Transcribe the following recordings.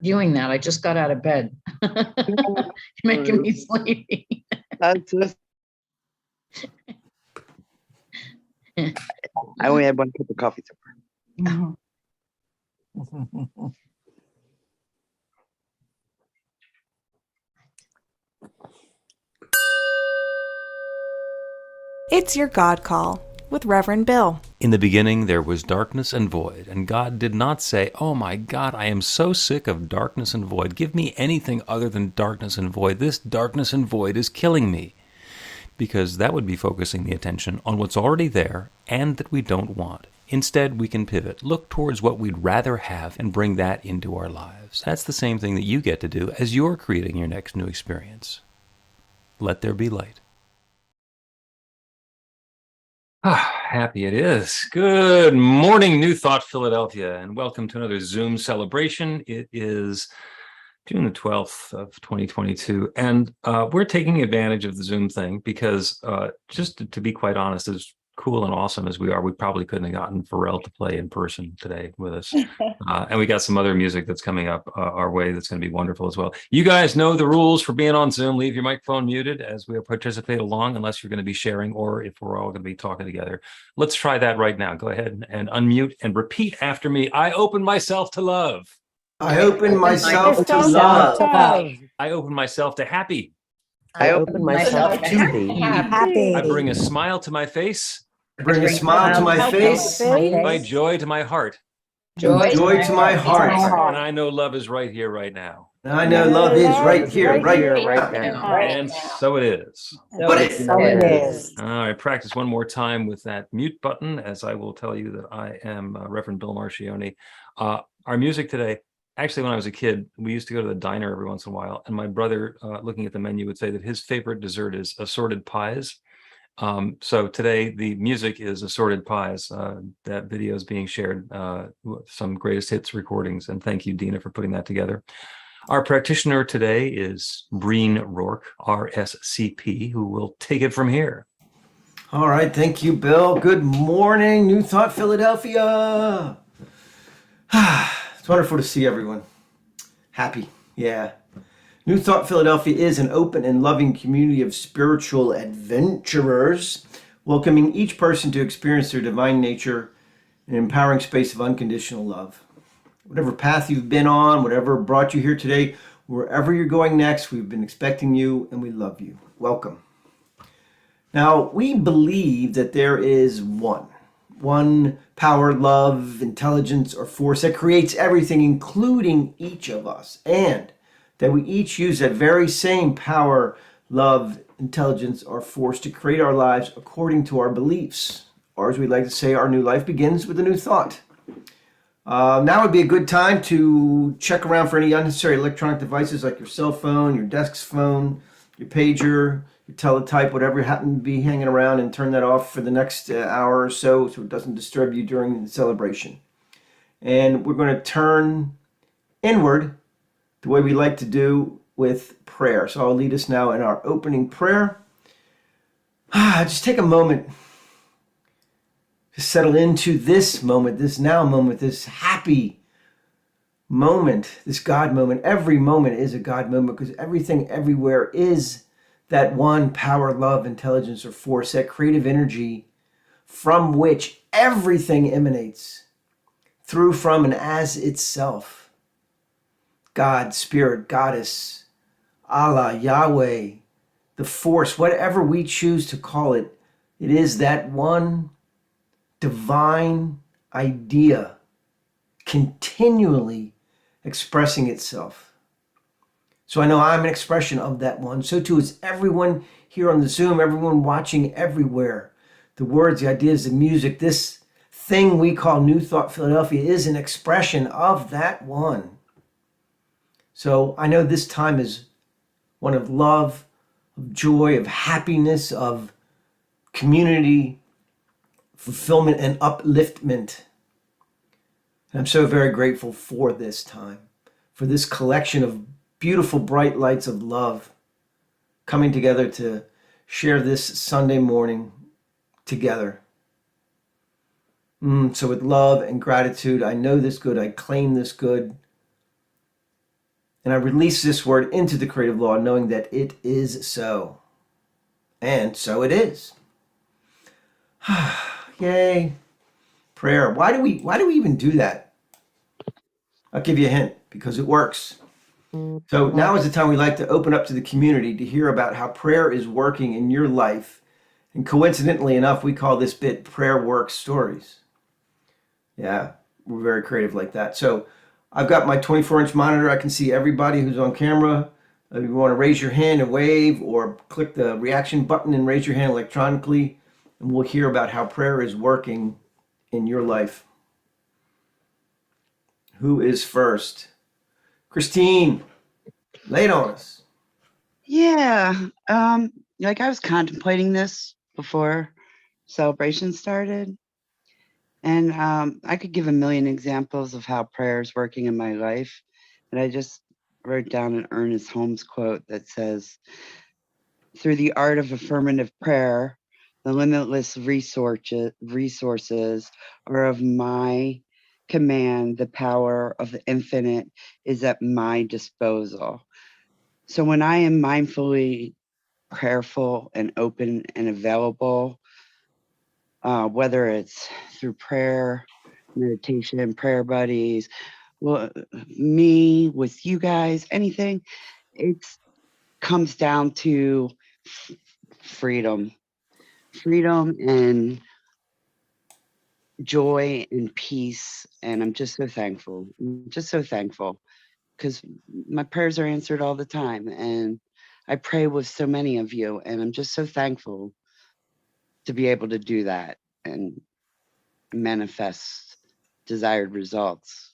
viewing that. I just got out of bed. You're making me sleepy. That's just, I only had one cup of coffee so far. It's your God Call with Reverend Bill. In the beginning there was darkness and void, and God did not say, "Oh my God, I am so sick of darkness and void. Give me anything other than darkness and void. This darkness and void is killing me." Because that would be focusing the attention on what's already there and that we don't want. Instead, we can pivot, look towards what we'd rather have, and bring that into our lives. That's the same thing that you get to do as you're creating your next new experience. Let there be light. Happy it is. Good morning, New Thought Philadelphia, and welcome to another Zoom celebration. It is June the 12th of 2022, and we're taking advantage of the Zoom thing because just to be quite honest, as cool and awesome as we are, we probably couldn't have gotten Pharrell to play in person today with us. And we got some other music that's coming up our way that's going to be wonderful as well. You guys know the rules for being on Zoom. Leave your microphone muted as we participate along, unless you're going to be sharing or if we're all going to be talking together. Let's try that right now. Go ahead and unmute and repeat after me. I open myself to love. I open myself to love. I open myself to happy. I open myself to be Happy. I bring a smile to my face. Bring a smile to my face. My joy to my heart. Joy to my heart. And I know love is right here, right now. And I know love is right here, right now. And so it is. But it is. All right, practice one more time with that mute button, as I will tell you that I am Reverend Bill Marcioni. Our music today, actually, when I was a kid, we used to go to the diner every once in a while, and my brother, looking at the menu, would say that his favorite dessert is assorted pies. So today the music is Assorted Pies. That video is being shared, some greatest hits recordings, and thank you, Dina, for putting that together. Our practitioner today is Breen Rourke, RSCP, who will take it from here. All right, thank you, Bill. Good morning, New Thought Philadelphia. It's wonderful to see everyone. Happy, yeah. New Thought Philadelphia is an open and loving community of spiritual adventurers, welcoming each person to experience their divine nature, an empowering space of unconditional love. Whatever path you've been on, whatever brought you here today, wherever you're going next, we've been expecting you and we love you. Welcome. Now, we believe that there is one power, love, intelligence, or force that creates everything, including each of us, and that we each use that very same power, love, intelligence, or force to create our lives according to our beliefs. Or as we like to say, our new life begins with a new thought. Now would be a good time to check around for any unnecessary electronic devices like your cell phone, your desk phone, your pager, your teletype, whatever you happen to be hanging around, and turn that off for the next hour or so it doesn't disturb you during the celebration. And we're going to turn inward the way we like to do with prayer. So I'll lead us now in our opening prayer. Just take a moment to settle into this moment, this now moment, this happy moment, this God moment. Every moment is a God moment because everything everywhere is that one power, love, intelligence, or force, that creative energy from which everything emanates through, from, and as itself. God, Spirit, Goddess, Allah, Yahweh, the force, whatever we choose to call it, it is that one divine idea continually expressing itself. So I know I'm an expression of that one. So too is everyone here on the Zoom, everyone watching everywhere. The words, the ideas, the music, this thing we call New Thought Philadelphia is an expression of that one. So I know this time is one of love, of joy, of happiness, of community, fulfillment, and upliftment. And I'm so very grateful for this time, for this collection of beautiful, bright lights of love coming together to share this Sunday morning together. So with love and gratitude, I know this good, I claim this good. And I release this word into the creative law, knowing that it is so. And so it is. Yay. Prayer. Why do we even do that? I'll give you a hint, because it works. So now is the time we like to open up to the community to hear about how prayer is working in your life. And coincidentally enough, we call this bit Prayer Works Stories. Yeah, we're very creative like that. So I've got my 24-inch monitor. I can see everybody who's on camera. If you want to raise your hand and wave, or click the reaction button and raise your hand electronically, and we'll hear about how prayer is working in your life. Who is first? Christine, lay it on us. Yeah, like I was contemplating this before celebration started, and I could give a million examples of how prayer is working in my life, and I just wrote down an Ernest Holmes quote that says, "Through the art of affirmative prayer, the limitless resources are of my command. The power of the infinite is at my disposal." So when I am mindfully prayerful and open and available, whether it's through prayer, meditation, prayer buddies, well, me with you guys, anything, it comes down to freedom and joy and peace. And I'm just so thankful. Because my prayers are answered all the time, and I pray with so many of you, and I'm just so thankful to be able to do that and manifest desired results.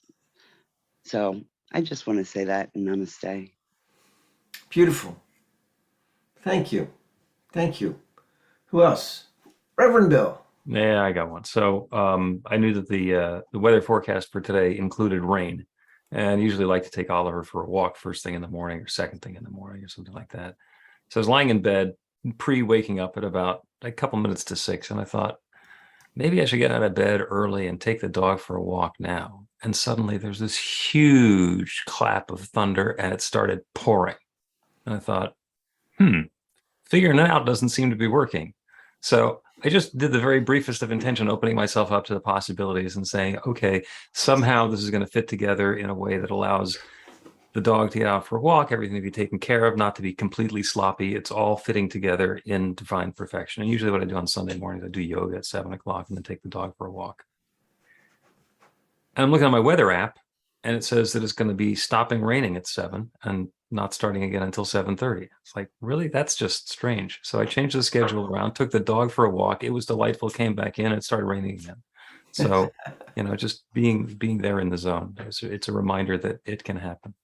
So I just want to say that, and namaste. Beautiful. Thank you. Who else? Reverend Bill. Yeah, I got one. So I knew that the weather forecast for today included rain, and I usually like to take Oliver for a walk first thing in the morning or second thing in the morning or something like that. So I was lying in bed, waking up at about a couple minutes to 6, and I thought, maybe I should get out of bed early and take the dog for a walk now. And suddenly there's this huge clap of thunder, and it started pouring. And I thought, figuring it out doesn't seem to be working. So I just did the very briefest of intention, opening myself up to the possibilities and saying, okay, somehow this is going to fit together in a way that allows the dog to get out for a walk, everything to be taken care of, not to be completely sloppy. It's all fitting together in divine perfection. And usually what I do on Sunday mornings, I do yoga at 7 o'clock and then take the dog for a walk. And I'm looking at my weather app, and it says that it's going to be stopping raining at 7 and not starting again until 7:30. It's like, really? That's just strange. So I changed the schedule around, took the dog for a walk. It was delightful, came back in, it started raining again. So, just being there in the zone. It's a reminder that it can happen.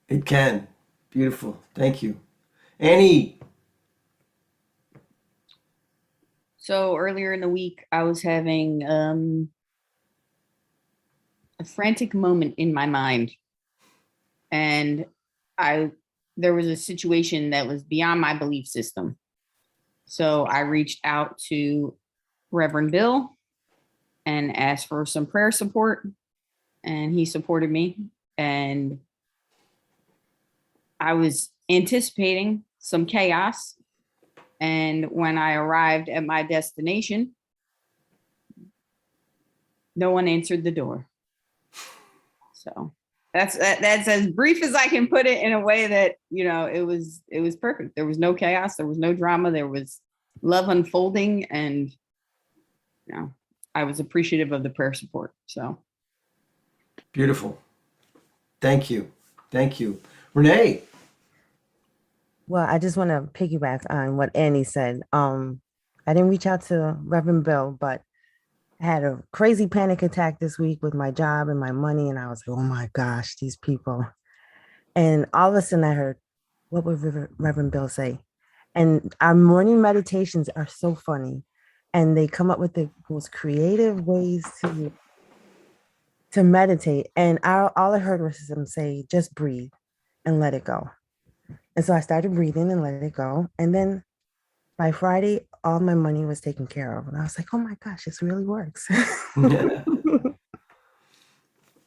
It can. Beautiful. Thank you. Annie. So earlier in the week, I was having a frantic moment in my mind. And there was a situation that was beyond my belief system. So I reached out to Reverend Bill and asked for some prayer support, and he supported me. And I was anticipating some chaos. And when I arrived at my destination, no one answered the door. So that's as brief as I can put it, in a way that, it was perfect. There was no chaos. There was no drama. There was love unfolding. And, I was appreciative of the prayer support. So. Beautiful. Thank you. Renee. Well, I just want to piggyback on what Annie said. I didn't reach out to Reverend Bill, but I had a crazy panic attack this week with my job and my money. And I was like, oh my gosh, these people. And all of a sudden I heard, what would Reverend Bill say? And our morning meditations are so funny. And they come up with the most creative ways to meditate. And all I heard was him say, just breathe and let it go. And so I started breathing and let it go. And then by Friday, all my money was taken care of. And I was like, oh my gosh, this really works.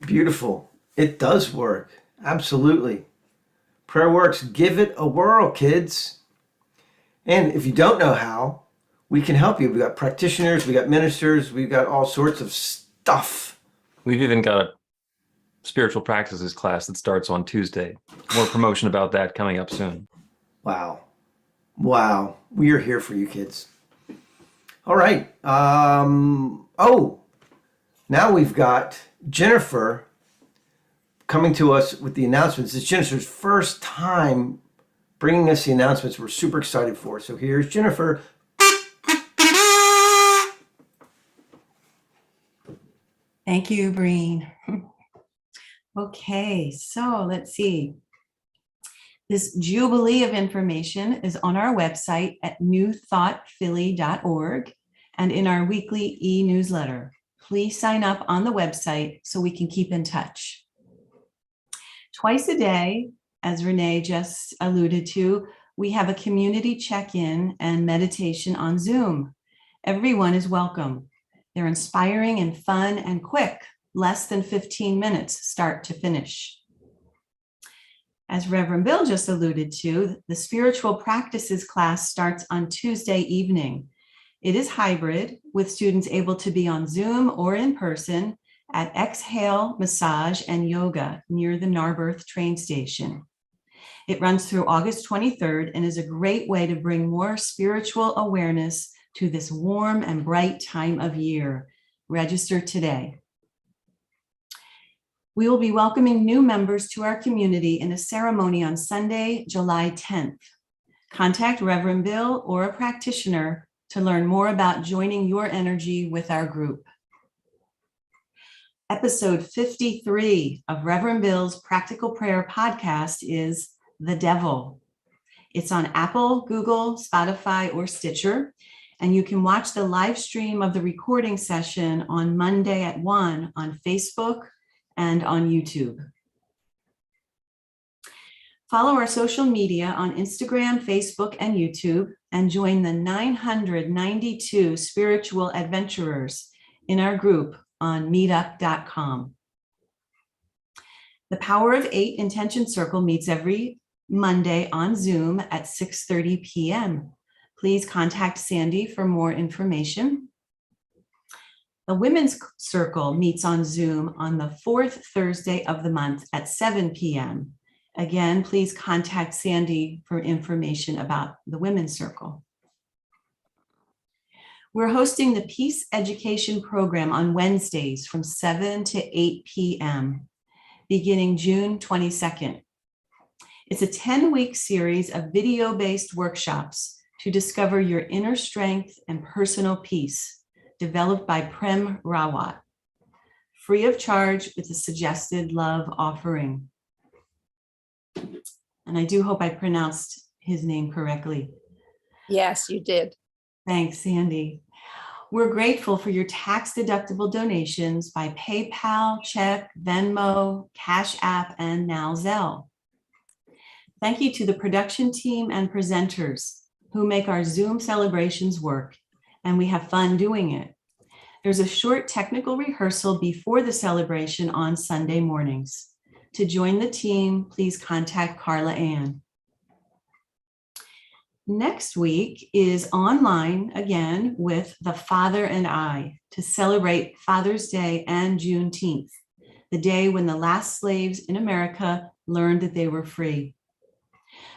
Beautiful. It does work. Absolutely. Prayer works. Give it a whirl, kids. And if you don't know how, we can help you. We got practitioners, we got ministers, we've got all sorts of stuff. We've even got a spiritual practices class that starts on Tuesday. More promotion about that coming up soon. Wow. Wow. We are here for you, kids. All right. Now we've got Jennifer coming to us with the announcements. It's Jennifer's first time bringing us the announcements. We're super excited for. So here's Jennifer. Thank you, Breen. Okay, so let's see. This jubilee of information is on our website at newthoughtphilly.org and in our weekly e-newsletter. Please sign up on the website so we can keep in touch. Twice a day, as Renee just alluded to, we have a community check-in and meditation on Zoom. Everyone is welcome. They're inspiring and fun and quick, less than 15 minutes start to finish. As Reverend Bill just alluded to, the spiritual practices class starts on Tuesday evening. It is hybrid, with students able to be on Zoom or in person at Exhale Massage and Yoga near the Narberth train station. It runs through August 23rd and is a great way to bring more spiritual awareness to this warm and bright time of year. Register today. We will be welcoming new members to our community in a ceremony on Sunday, July 10th. Contact Reverend Bill or a practitioner to learn more about joining your energy with our group. Episode 53 of Reverend Bill's Practical Prayer podcast is The Devil. It's on Apple, Google, Spotify, or Stitcher, and you can watch the live stream of the recording session on Monday at 1 on Facebook and on YouTube. Follow our social media on Instagram, Facebook, and YouTube, and join the 992 spiritual adventurers in our group on meetup.com. The Power of 8 Intention Circle meets every Monday on Zoom at 6:30 p.m. Please contact Sandy for more information. The Women's Circle meets on Zoom on the fourth Thursday of the month at 7 p.m. Again, please contact Sandy for information about the Women's Circle. We're hosting the Peace Education Program on Wednesdays from 7 to 8 p.m., beginning June 22nd. It's a 10-week series of video-based workshops to discover your inner strength and personal peace, developed by Prem Rawat, free of charge with a suggested love offering. And I do hope I pronounced his name correctly. Yes, you did. Thanks, Sandy. We're grateful for your tax-deductible donations by PayPal, check, Venmo, Cash App, and now Zelle. Thank you to the production team and presenters who make our Zoom celebrations work, and we have fun doing it. There's a short technical rehearsal before the celebration on Sunday mornings. To join the team, please contact Carla Ann. Next week is online again with The Father and I to celebrate Father's Day and Juneteenth, the day when the last slaves in America learned that they were free.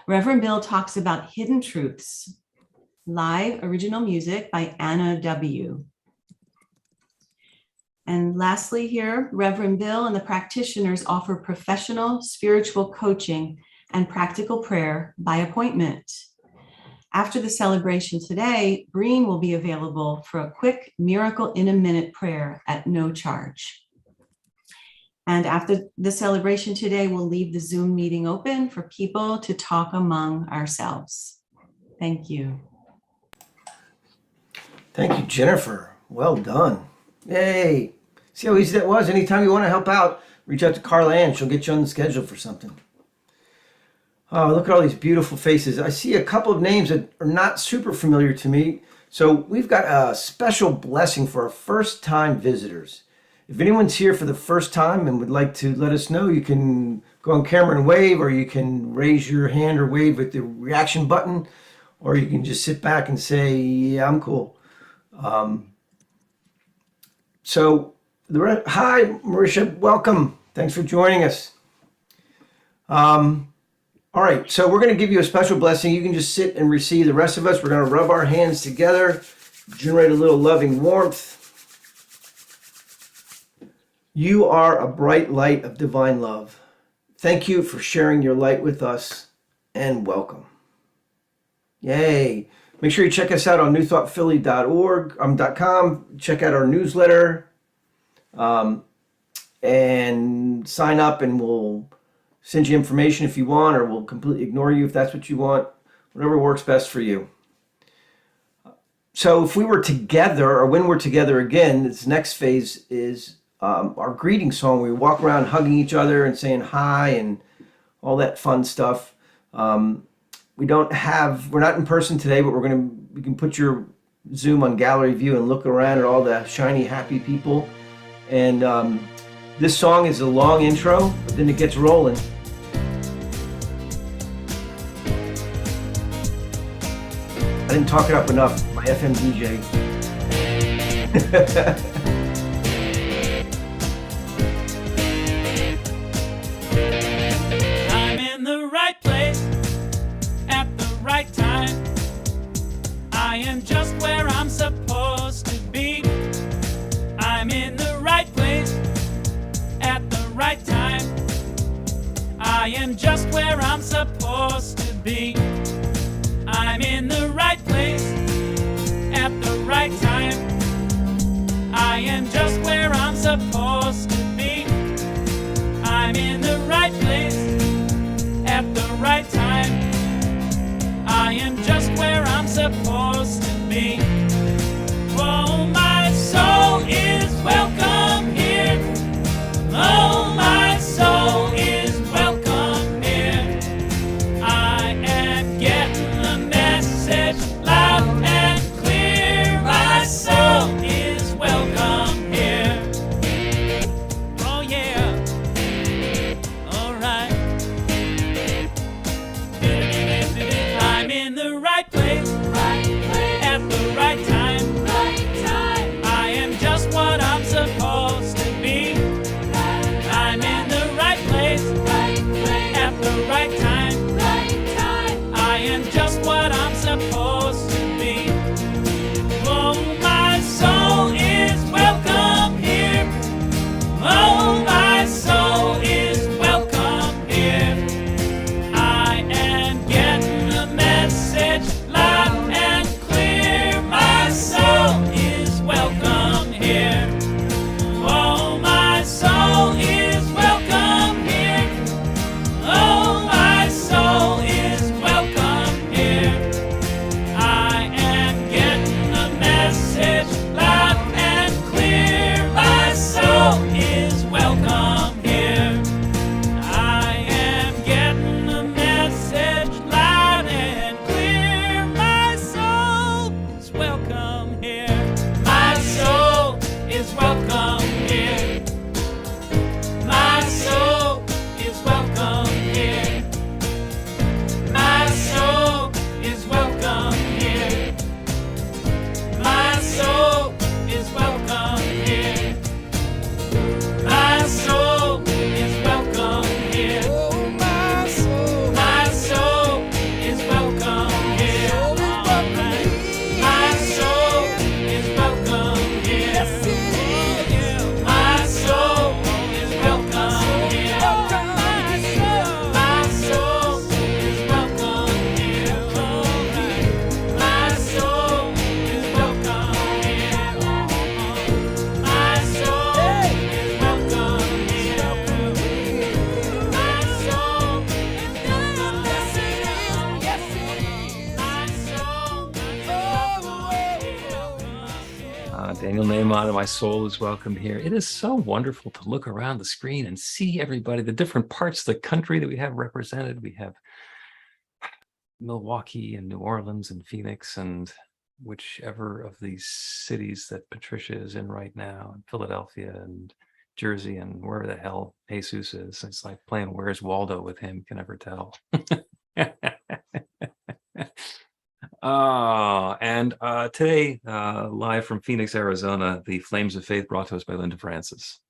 Reverend Bill talks about hidden truths. Live original music by Anna W. And lastly here, Reverend Bill and the practitioners offer professional spiritual coaching and practical prayer by appointment. After the celebration today, Breen will be available for a quick Miracle in a Minute prayer at no charge. And after the celebration today, we'll leave the Zoom meeting open for people to talk among ourselves. Thank you. Thank you, Jennifer. Well done. Yay. See how easy that was? Anytime you want to help out, reach out to Carla Ann. She'll get you on the schedule for something. Oh, look at all these beautiful faces. I see a couple of names that are not super familiar to me. So we've got a special blessing for our first-time visitors. If anyone's here for the first time and would like to let us know, you can go on camera and wave, or you can raise your hand or wave with the reaction button, or you can just sit back and say, yeah, I'm cool. Hi, Marisha, welcome. Thanks for joining us. All right, so we're going to give you a special blessing. You can just sit and receive. The rest of us, we're going to rub our hands together, generate a little loving warmth. You are a bright light of divine love. Thank you for sharing your light with us, and welcome. Yay. Make sure you check us out on newthoughtphilly.com. Check out our newsletter and sign up, and we'll send you information if you want, or we'll completely ignore you if that's what you want. Whatever works best for you. So if we were together, or when we're together again, this next phase is our greeting song. We walk around hugging each other and saying hi and all that fun stuff. We're not in person today, but we can put your Zoom on gallery view and look around at all the shiny, happy people. And this song is a long intro, but then it gets rolling. I didn't talk it up enough, my FM DJ. I'm in the right place at the right time. I am just where I'm supposed to be. I'm in the right place at the right time. I am just where I'm supposed to be. I'm in the right place at the right time. I am just where I'm supposed to be. I'm in the right place at the right time. I am just where I'm supposed to be. Oh, my soul is welcome here. Oh, my soul is welcome here. I am getting the message loud and clear. My soul is welcome here. Oh yeah. All right. I'm in the right place at the right time. I am just what I'm supposed to be. I'm in the right place at the right time. I am just what I'm supposed to be. Oh, my soul is welcome here. Oh, my soul is welcome here. I am getting the message loud and clear. My soul is welcome here. Oh, my soul is welcome here. Oh, my soul is welcome here. I am getting the message loud and clear. My soul is welcome here. I am getting the message loud and clear. My soul is welcome here. My soul is welcome here. My soul is welcome here. My soul is welcome here. My soul is welcome here. My soul is welcome here. My soul is welcome here. My soul is welcome here. My soul is welcome here. My soul is welcome here. My soul is welcome here. My soul is welcome here. My soul Daniel Naiman and my soul is welcome here. It is so wonderful to look around the screen and see everybody, the different parts of the country that we have represented. We have Milwaukee and New Orleans and Phoenix and whichever of these cities that Patricia is in right now, and Philadelphia and Jersey and wherever the hell Jesus is. It's like playing Where's Waldo with him. You can never tell. And today, live from Phoenix, Arizona, the Flames of Faith brought to us by Linda Francis.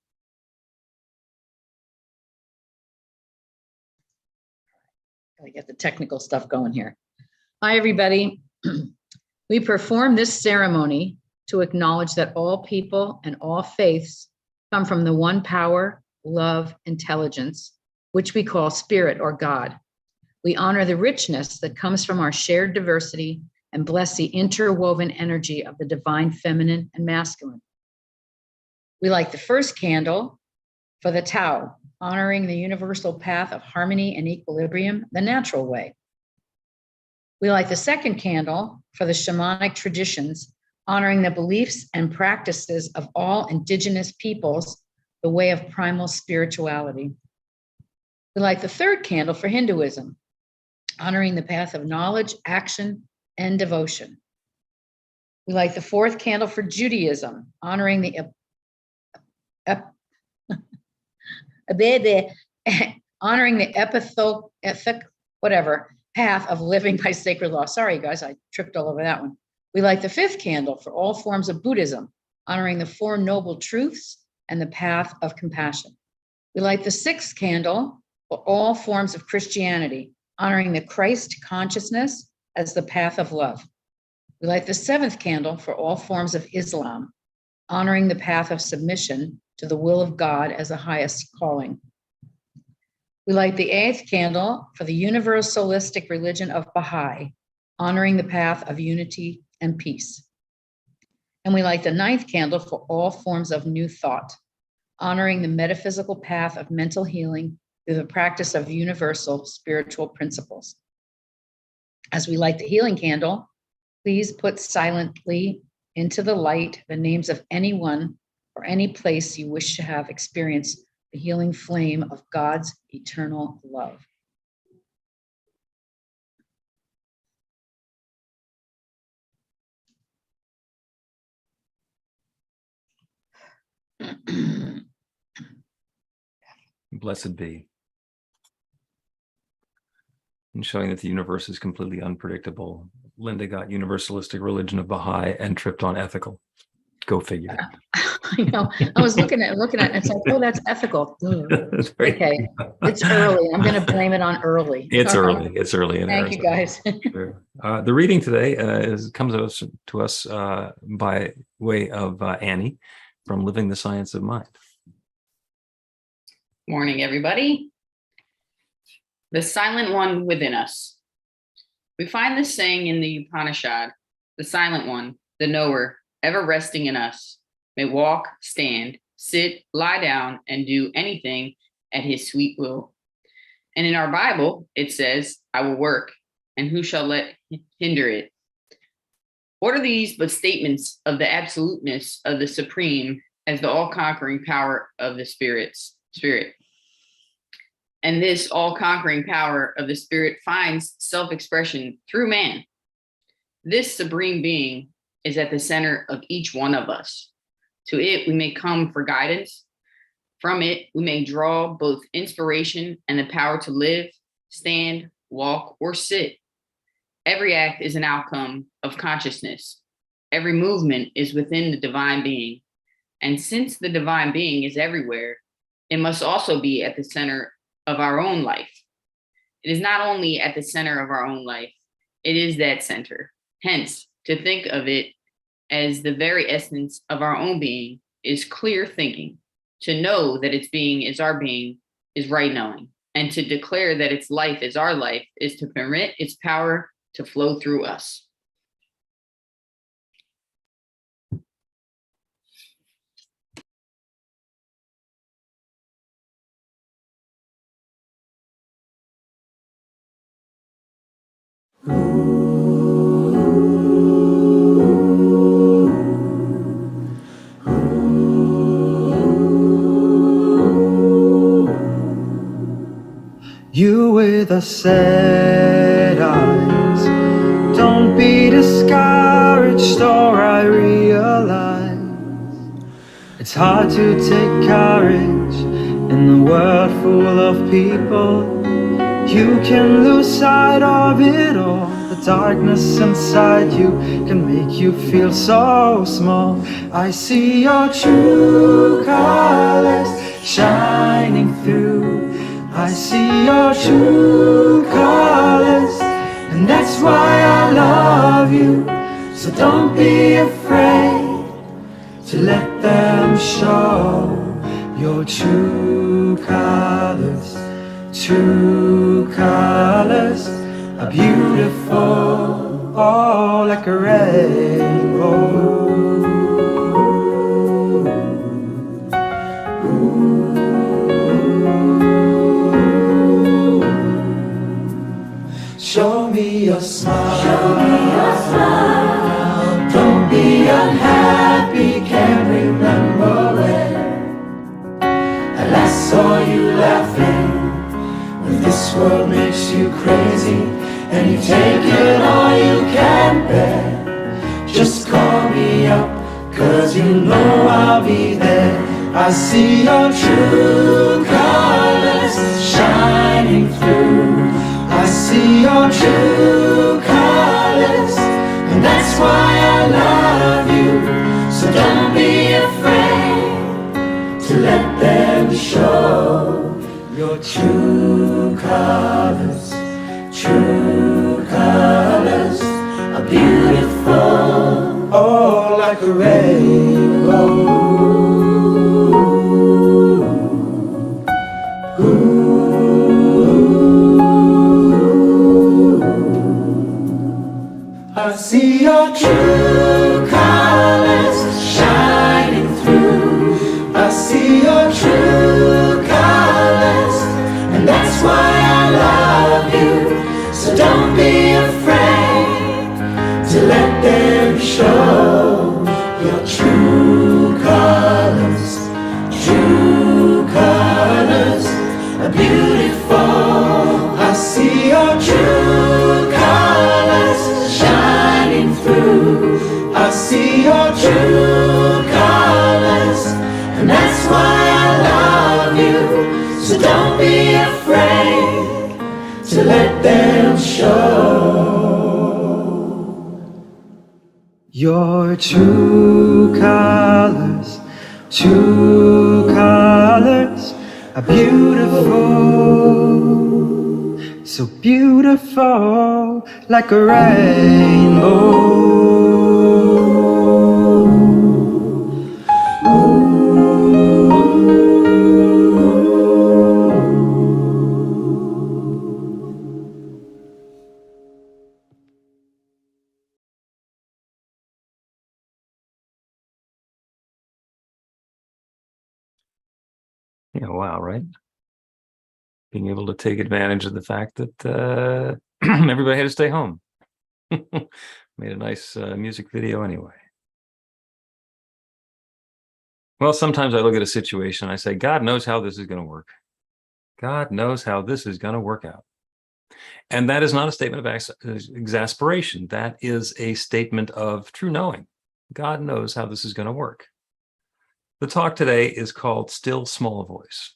Gotta get the technical stuff going here. Hi, everybody. We perform this ceremony to acknowledge that all people and all faiths come from the one power, love, intelligence, which we call spirit or God. We honor the richness that comes from our shared diversity and bless the interwoven energy of the divine feminine and masculine. We light the first candle for the Tao, honoring the universal path of harmony and equilibrium, the natural way. We light the second candle for the shamanic traditions, honoring the beliefs and practices of all indigenous peoples, the way of primal spirituality. We light the third candle for Hinduism, honoring the path of knowledge, action, and devotion. We light the fourth candle for Judaism, honoring the path of living by sacred law. Sorry, guys, I tripped all over that one. We light the fifth candle for all forms of Buddhism, honoring the Four Noble Truths and the path of compassion. We light the sixth candle for all forms of Christianity, honoring the Christ consciousness as the path of love. We light the seventh candle for all forms of Islam, honoring the path of submission to the will of God as the highest calling. We light the eighth candle for the universalistic religion of Baha'i, honoring the path of unity and peace. And we light the ninth candle for all forms of new thought, honoring the metaphysical path of mental healing through the practice of universal spiritual principles. As we light the healing candle, please put silently into the light the names of anyone or any place you wish to have experienced the healing flame of God's eternal love. Blessed be. And showing that the universe is completely unpredictable. Linda got universalistic religion of Baha'i and tripped on ethical. Go figure. I know. I was looking at it. It's like, oh, that's ethical. Okay. It's early. I'm going to blame it on early. It's early. It's early. Thank you, guys. Sure. The reading today comes to us by way of Annie from Living the Science of Mind. Morning, everybody. The silent one within us. We find this saying in the Upanishad, the silent one, the knower, ever resting in us, may walk, stand, sit, lie down, and do anything at his sweet will. And in our Bible, it says, I will work, and who shall let hinder it? What are these but statements of the absoluteness of the Supreme as the all-conquering power of the Spirit? And this all-conquering power of the Spirit finds self-expression through man. This supreme being is at the center of each one of us. To it, we may come for guidance. From it, we may draw both inspiration and the power to live, stand, walk, or sit. Every act is an outcome of consciousness. Every movement is within the divine being. And since the divine being is everywhere, it must also be at the center of our own life. It is not only at the center of our own life, it is that center. Hence, to think of it as the very essence of our own being is clear thinking. To know that its being is our being is right knowing. And to declare that its life is our life is to permit its power to flow through us. You with the sad eyes, don't be discouraged, or I realize It's hard to take courage in the world full of people. You can lose sight of it all. The darkness inside you can make you feel so small. I see your true colors shining through. I see your true colors, and that's why I love you. So don't be afraid to let them show your true colors. True colors are beautiful, oh, like a rainbow. Show me your smile. Show me your smile. Don't be unhappy, can't remember when I last saw you laughing. When this world makes you crazy and you take it all you can bear, just call me up, 'cause you know I'll be there. I see your true colors shining through. I see your true colors, and that's why I love you. So don't be afraid to let them show your true colors. True colors are beautiful, oh, like a rainbow. I see your true colors shining through. I see your true colors, and that's why I love you. So don't be afraid to let them show your true colors. True colors are beautiful. I see your true colors shining through. I see your true colors, and that's why I love you. So don't be afraid to let them show your true colors. True colors are beautiful, so beautiful, like a rainbow. Yeah, wow, right? Being able to take advantage of the fact that everybody had to stay home. Made a nice music video anyway. Well, sometimes I look at a situation and I say, God knows how this is going to work. God knows how this is going to work out. And that is not a statement of exasperation. That is a statement of true knowing. God knows how this is going to work. The talk today is called Still Small Voice.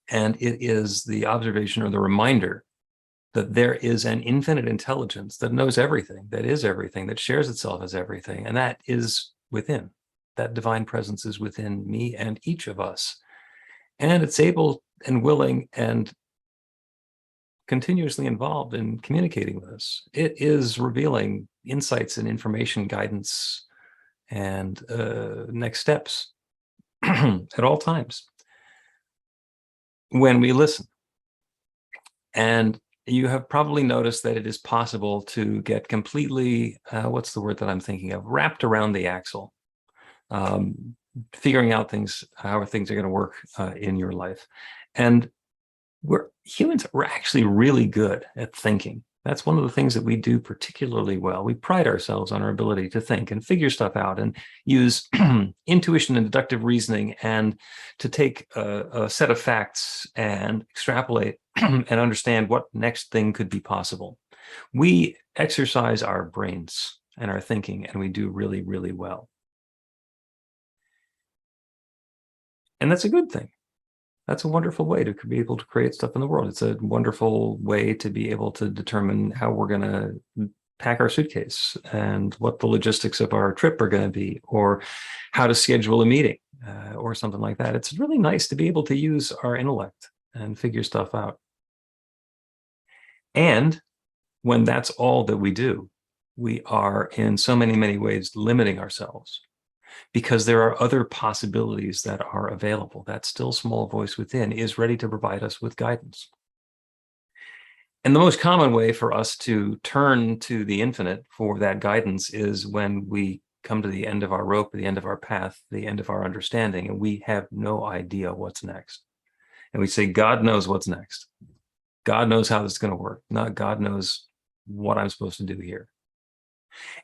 And it is the observation or the reminder that there is an infinite intelligence that knows everything, that is everything, that shares itself as everything. And that is within. That divine presence is within me and each of us. And it's able and willing and continuously involved in communicating with us. It is revealing insights and information, guidance, and next steps at all times when we listen. And you have probably noticed that it is possible to get completely, what's the word that I'm thinking of, wrapped around the axle, figuring out how things are going to work in your life. And humans are actually really good at thinking. That's one of the things that we do particularly well. We pride ourselves on our ability to think and figure stuff out and use intuition and deductive reasoning and to take a set of facts and extrapolate and understand what next thing could be possible. We exercise our brains and our thinking, and we do really, really well. And that's a good thing. That's a wonderful way to be able to create stuff in the world. It's a wonderful way to be able to determine how we're going to pack our suitcase and what the logistics of our trip are going to be, or how to schedule a meeting or something like that. It's really nice to be able to use our intellect and figure stuff out. And when that's all that we do, we are in so many, many ways limiting ourselves, because there are other possibilities that are available. That still small voice within is ready to provide us with guidance. And the most common way for us to turn to the infinite for that guidance is when we come to the end of our rope, the end of our path, the end of our understanding, and we have no idea what's next. And we say, God knows what's next. God knows how this is going to work. Not God knows what I'm supposed to do here.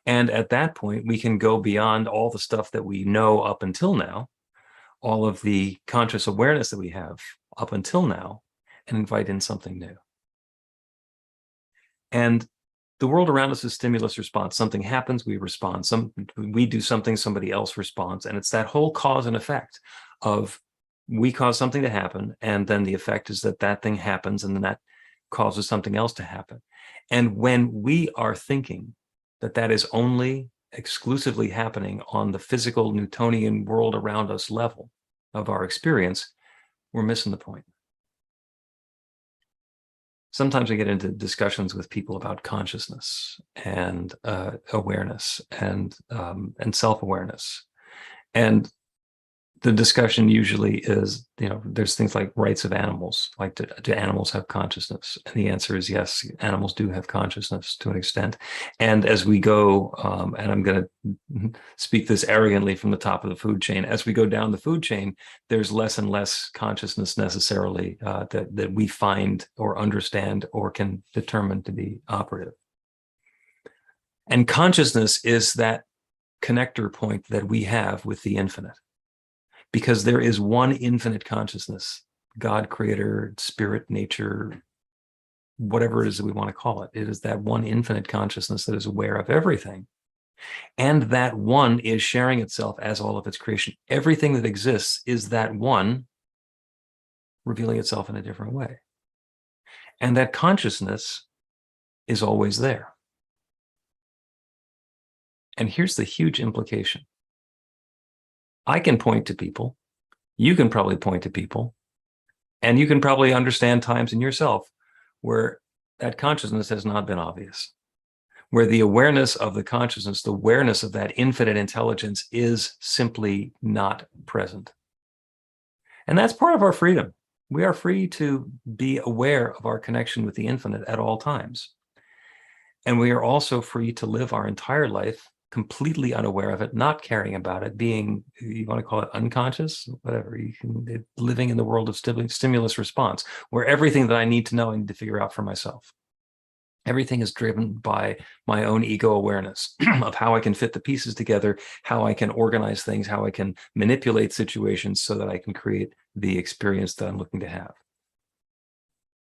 And at that point, we can go beyond all the stuff that we know up until now, all of the conscious awareness that we have up until now, and invite in something new. And the world around us is stimulus response. Something happens, we respond. We do something, somebody else responds. And it's that whole cause and effect of we cause something to happen, and then the effect is that that thing happens, and then that causes something else to happen. And when we are thinking that that is only exclusively happening on the physical Newtonian world around us level of our experience, we're missing the point. Sometimes I get into discussions with people about consciousness and awareness and self-awareness. And the discussion usually is, there's things like rights of animals, like do animals have consciousness? And the answer is yes, animals do have consciousness to an extent. And as we go, and I'm going to speak this arrogantly from the top of the food chain, as we go down the food chain, there's less and less consciousness necessarily that we find or understand or can determine to be operative. And consciousness is that connector point that we have with the infinite. Because there is one infinite consciousness, God, creator, spirit, nature, whatever it is that we want to call it. It is that one infinite consciousness that is aware of everything. And that one is sharing itself as all of its creation. Everything that exists is that one revealing itself in a different way. And that consciousness is always there. And here's the huge implication. I can point to people, you can probably point to people, and you can probably understand times in yourself where that consciousness has not been obvious, where the awareness of the consciousness, the awareness of that infinite intelligence is simply not present. And that's part of our freedom. We are free to be aware of our connection with the infinite at all times. And we are also free to live our entire life completely unaware of it, not caring about it, being, you want to call it unconscious, whatever, living in the world of stimulus response, where everything that I need to know, I need to figure out for myself. Everything is driven by my own ego awareness of how I can fit the pieces together, how I can organize things, how I can manipulate situations so that I can create the experience that I'm looking to have.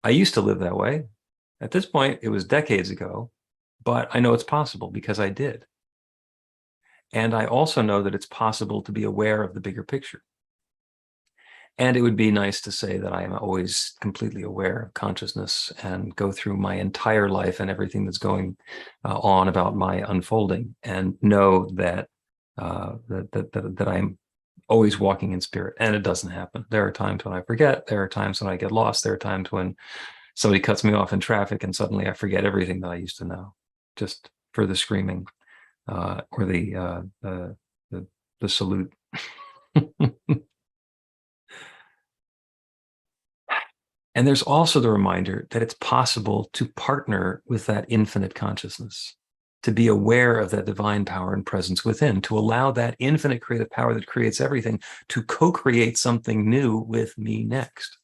I used to live that way. At this point, it was decades ago, but I know it's possible because I did. And I also know that it's possible to be aware of the bigger picture. And it would be nice to say that I am always completely aware of consciousness and go through my entire life and everything that's going on about my unfolding, and know that that I'm always walking in spirit. And it doesn't happen. There are times when I forget. There are times when I get lost. There are times when somebody cuts me off in traffic and suddenly I forget everything that I used to know, just for the screaming. Or the salute. And there's also the reminder that it's possible to partner with that infinite consciousness, to be aware of that divine power and presence within, to allow that infinite creative power that creates everything to co-create something new with me next.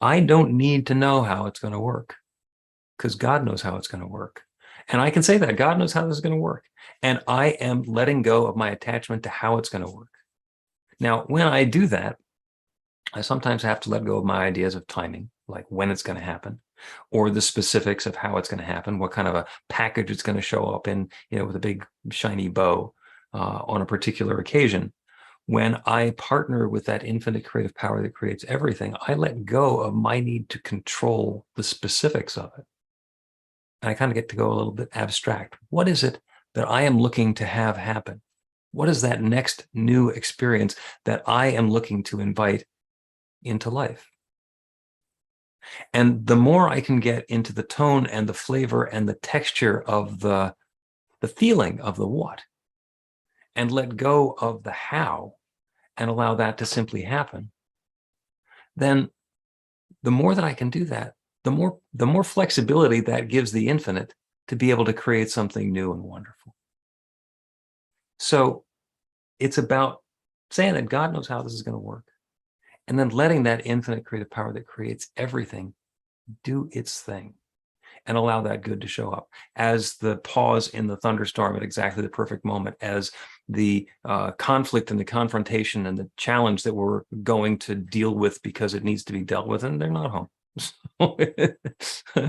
I don't need to know how it's going to work, because God knows how it's going to work. And I can say that God knows how this is going to work. And I am letting go of my attachment to how it's going to work. Now, when I do that, I sometimes have to let go of my ideas of timing, like when it's going to happen, or the specifics of how it's going to happen, what kind of a package it's going to show up in, with a big shiny bow on a particular occasion, when I partner with that infinite creative power that creates everything, I let go of my need to control the specifics of it. And I kind of get to go a little bit abstract. What is it that I am looking to have happen? What is that next new experience that I am looking to invite into life? And the more I can get into the tone and the flavor and the texture of the feeling of the what, and let go of the how, and allow that to simply happen, then the more that I can do that, the more flexibility that gives the infinite to be able to create something new and wonderful. So it's about saying that God knows how this is going to work, and then letting that infinite creative power that creates everything do its thing and allow that good to show up as the pause in the thunderstorm at exactly the perfect moment, as the conflict and the confrontation and the challenge that we're going to deal with because it needs to be dealt with, and they're not home.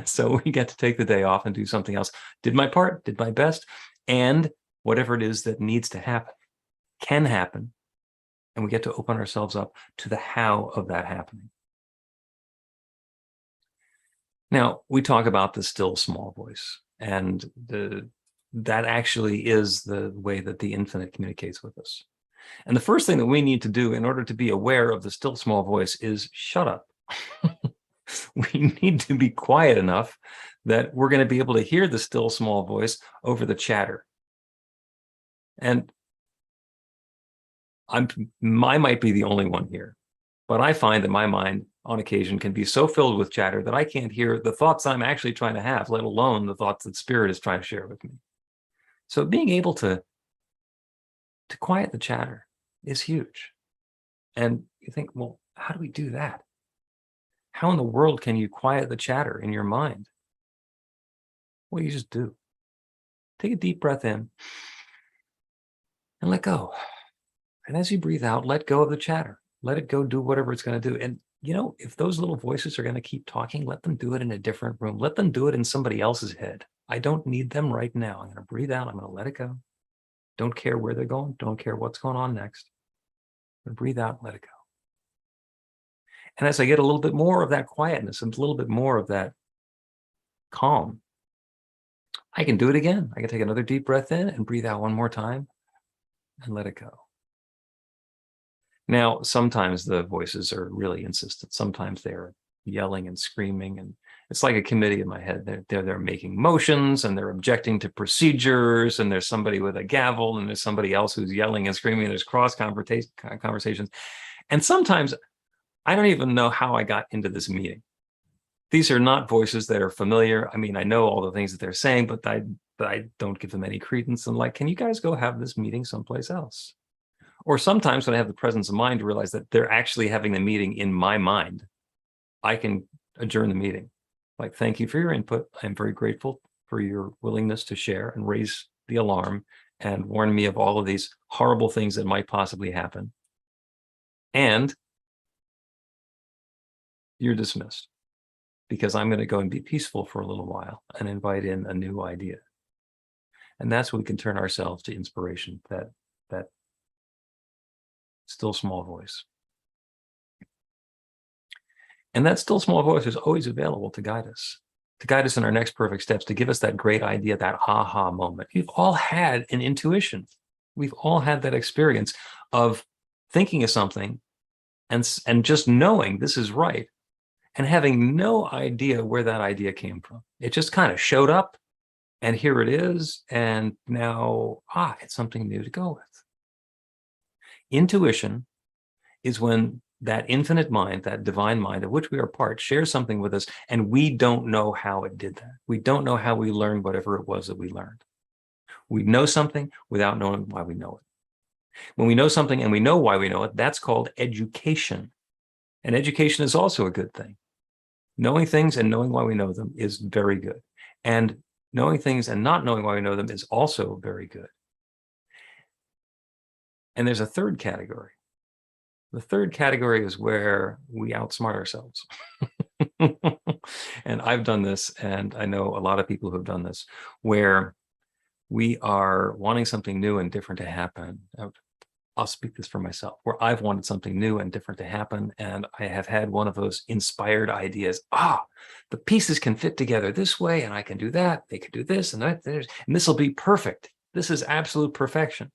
So we get to take the day off and do something else. Did my part, did my best, and whatever it is that needs to happen can happen, and we get to open ourselves up to the how of that happening. Now, we talk about the still small voice, and that actually is the way that the infinite communicates with us. And the first thing that we need to do in order to be aware of the still small voice is shut up. We need to be quiet enough that we're going to be able to hear the still small voice over the chatter. And I might be the only one here, but I find that my mind on occasion can be so filled with chatter that I can't hear the thoughts I'm actually trying to have, let alone the thoughts that Spirit is trying to share with me. So being able to quiet the chatter is huge. And you think, well, how do we do that? How in the world can you quiet the chatter in your mind? Well, you just do. Take a deep breath in and let go. And as you breathe out, let go of the chatter. Let it go do whatever it's going to do. And you know, if those little voices are going to keep talking, let them do it in a different room. Let them do it in somebody else's head. I don't need them right now. I'm going to breathe out. I'm going to let it go. Don't care where they're going. Don't care what's going on next. I'm going to breathe out and let it go. And as I get a little bit more of that quietness and a little bit more of that calm, I can do it again. I can take another deep breath in and breathe out one more time and let it go. Now, sometimes the voices are really insistent. Sometimes they're yelling and screaming, and it's like a committee in my head. They're making motions and they're objecting to procedures, and there's somebody with a gavel and there's somebody else who's yelling and screaming. And there's cross conversations. And sometimes I don't even know how I got into this meeting. These are not voices that are familiar. I mean, I know all the things that they're saying, but I don't give them any credence. And like, can you guys go have this meeting someplace else? Or sometimes when I have the presence of mind to realize that they're actually having the meeting in my mind, I can adjourn the meeting. Like, thank you for your input. I'm very grateful for your willingness to share and raise the alarm and warn me of all of these horrible things that might possibly happen. And you're dismissed, because I'm going to go and be peaceful for a little while and invite in a new idea. And that's when we can turn ourselves to inspiration, that still small voice. And that still small voice is always available to guide us in our next perfect steps, to give us that great idea, that aha moment. We've all had an intuition. We've all had that experience of thinking of something and just knowing this is right and having no idea where that idea came from. It just kind of showed up, and here it is. And now, it's something new to go with. Intuition is when that infinite mind, that divine mind of which we are part, shares something with us, and we don't know how it did that. We don't know how we learned whatever it was that we learned. We know something without knowing why we know it. When we know something and we know why we know it, that's called education. And education is also a good thing. Knowing things and knowing why we know them is very good. And knowing things and not knowing why we know them is also very good. And there's a third category. The third category is where we outsmart ourselves. And I've done this, and I know a lot of people who've done this, where we are wanting something new and different to happen. I'll speak this for myself, where I've wanted something new and different to happen. And I have had one of those inspired ideas. The pieces can fit together this way, and I can do that. They could do this and that, and this will be perfect. This is absolute perfection.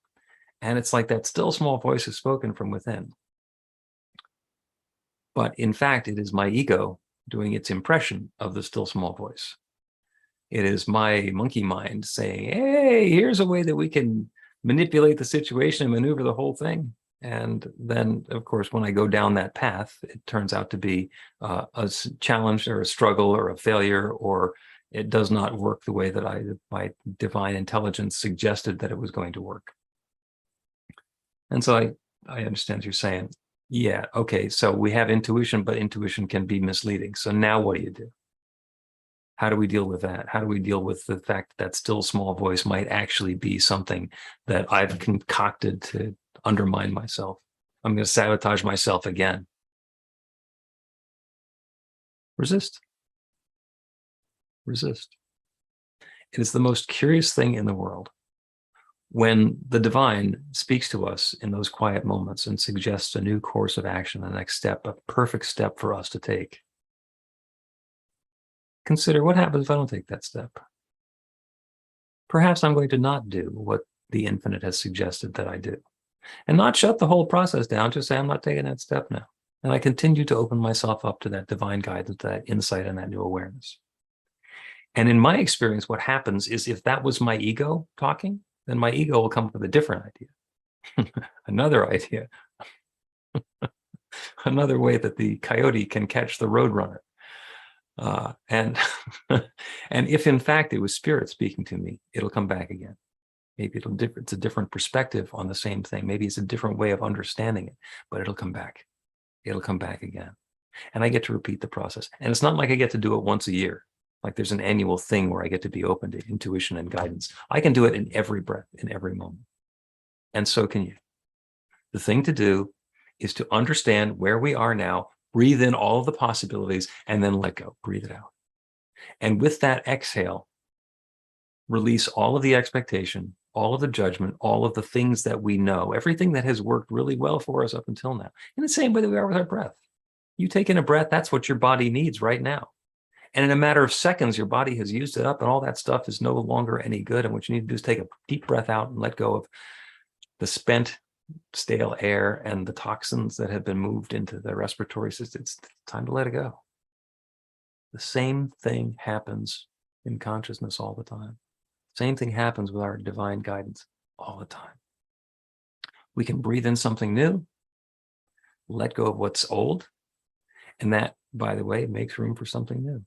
And it's like that still small voice is spoken from within. But in fact, it is my ego doing its impression of the still small voice. It is my monkey mind saying, hey, here's a way that we can manipulate the situation and maneuver the whole thing. And then, of course, when I go down that path, it turns out to be a challenge or a struggle or a failure, or it does not work the way that my divine intelligence suggested that it was going to work. And so I understand what you're saying. Yeah, okay, so we have intuition, but intuition can be misleading. So now what do you do? How do we deal with that? How do we deal with the fact that still small voice might actually be something that I've concocted to undermine myself? I'm going to sabotage myself again. Resist. Resist. It is the most curious thing in the world when the divine speaks to us in those quiet moments and suggests a new course of action, the next step, a perfect step for us to take. Consider what happens if I don't take that step. Perhaps I'm going to not do what the infinite has suggested that I do, and not shut the whole process down, just say I'm not taking that step now. And I continue to open myself up to that divine guidance, that insight, and that new awareness. And in my experience, what happens is if that was my ego talking, then my ego will come up with a different idea, another idea, another way that the coyote can catch the roadrunner. And if in fact it was spirit speaking to me, it'll come back again. Maybe it's a different perspective on the same thing. Maybe it's a different way of understanding it, but it'll come back. It'll come back again. And I get to repeat the process. And it's not like I get to do it once a year. Like there's an annual thing where I get to be open to intuition and guidance. I can do it in every breath, in every moment. And so can you. The thing to do is to understand where we are now, breathe in all of the possibilities, and then let go, breathe it out. And with that exhale, release all of the expectation, all of the judgment, all of the things that we know, everything that has worked really well for us up until now, in the same way that we are with our breath. You take in a breath, that's what your body needs right now. And in a matter of seconds, your body has used it up and all that stuff is no longer any good. And what you need to do is take a deep breath out and let go of the spent, stale air and the toxins that have been moved into the respiratory system. It's time to let it go. The same thing happens in consciousness all the time. Same thing happens with our divine guidance all the time. We can breathe in something new, let go of what's old, and that, by the way, makes room for something new.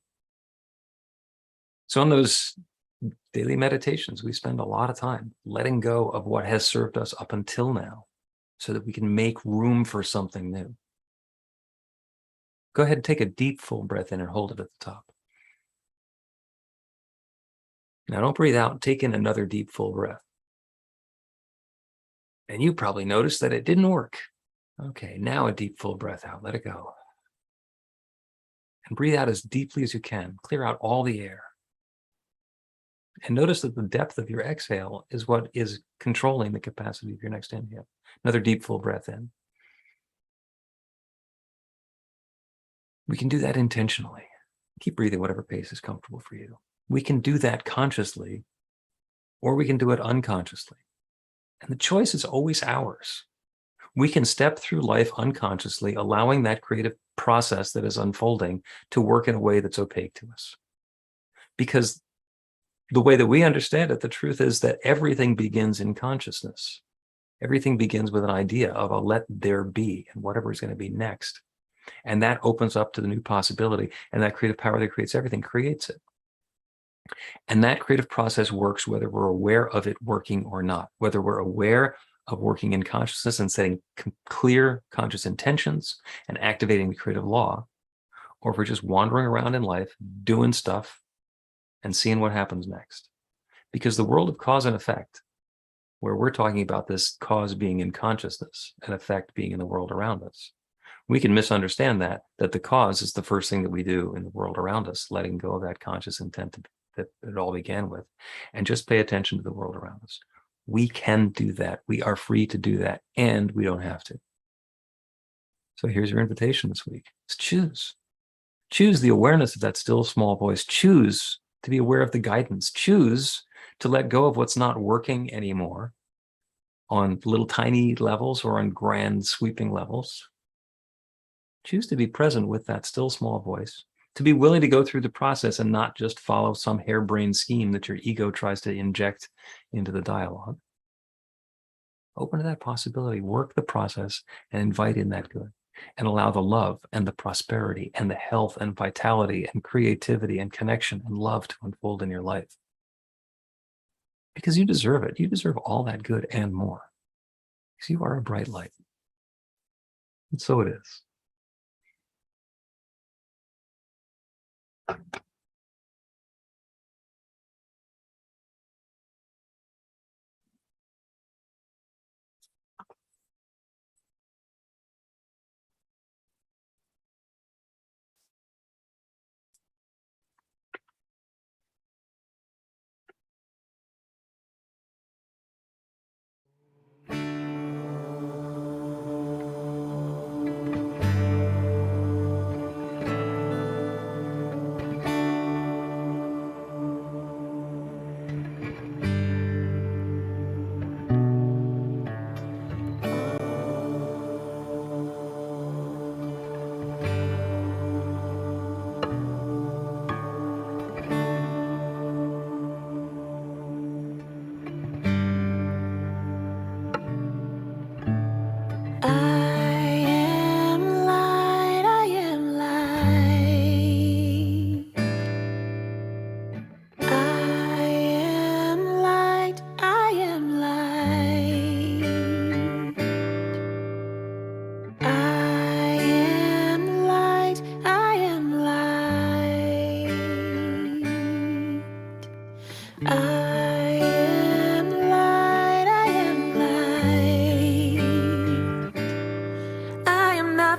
So in those daily meditations, we spend a lot of time letting go of what has served us up until now so that we can make room for something new. Go ahead and take a deep, full breath in and hold it at the top. Now don't breathe out, take in another deep, full breath. And you probably noticed that it didn't work. Okay, now a deep, full breath out, let it go. And breathe out as deeply as you can, clear out all the air. And notice that the depth of your exhale is what is controlling the capacity of your next inhale. Another deep, full breath in. We can do that intentionally. Keep breathing whatever pace is comfortable for you. We can do that consciously, or we can do it unconsciously. And the choice is always ours. We can step through life unconsciously, allowing that creative process that is unfolding to work in a way that's opaque to us. Because the way that we understand it, the truth is that everything begins in consciousness. Everything begins with an idea of a let there be and whatever is going to be next. And that opens up to the new possibility, and that creative power that creates everything creates it. And that creative process works whether we're aware of it working or not, whether we're aware of working in consciousness and setting clear conscious intentions and activating the creative law, or if we're just wandering around in life, doing stuff and seeing what happens next. Because the world of cause and effect, where we're talking about this cause being in consciousness and effect being in the world around us, we can misunderstand that the cause is the first thing that we do in the world around us, letting go of that conscious intent that it all began with, and just pay attention to the world around us. We can do that. We are free to do that, and we don't have to. So here's your invitation this week. Is choose. Choose the awareness of that still small voice. Choose to be aware of the guidance. Choose to let go of what's not working anymore on little tiny levels or on grand sweeping levels. Choose to be present with that still small voice, to be willing to go through the process and not just follow some harebrained scheme that your ego tries to inject into the dialogue. Open to that possibility, work the process, and invite in that good, and allow the love and the prosperity and the health and vitality and creativity and connection and love to unfold in your life. Because you deserve it. You deserve all that good and more. Because you are a bright light. And so it is.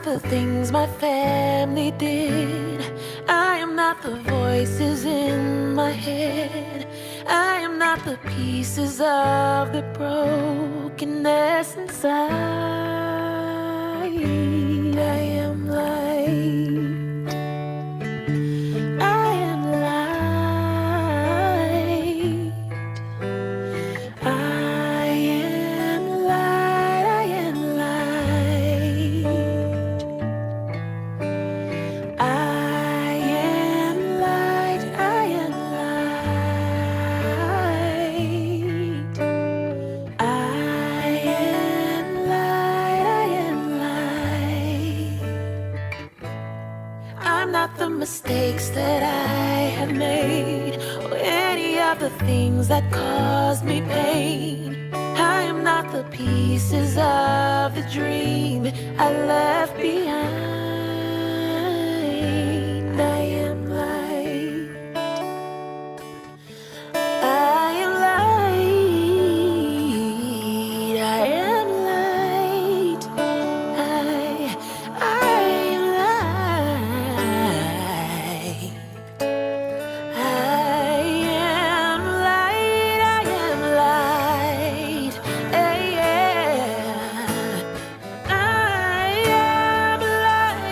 The things my family did. I am not the voices in my head. I am not the pieces of the brokenness inside. I am light. I am light. I am light. I am light. I am light, I am light. I am light, I am light. I'm not the mistakes that I have made, or any of the things that caused me pain. I am not the pieces of the dream I left behind. I am light. I am light. I am light. I am light. I am light. I am light. Yeah. I am light.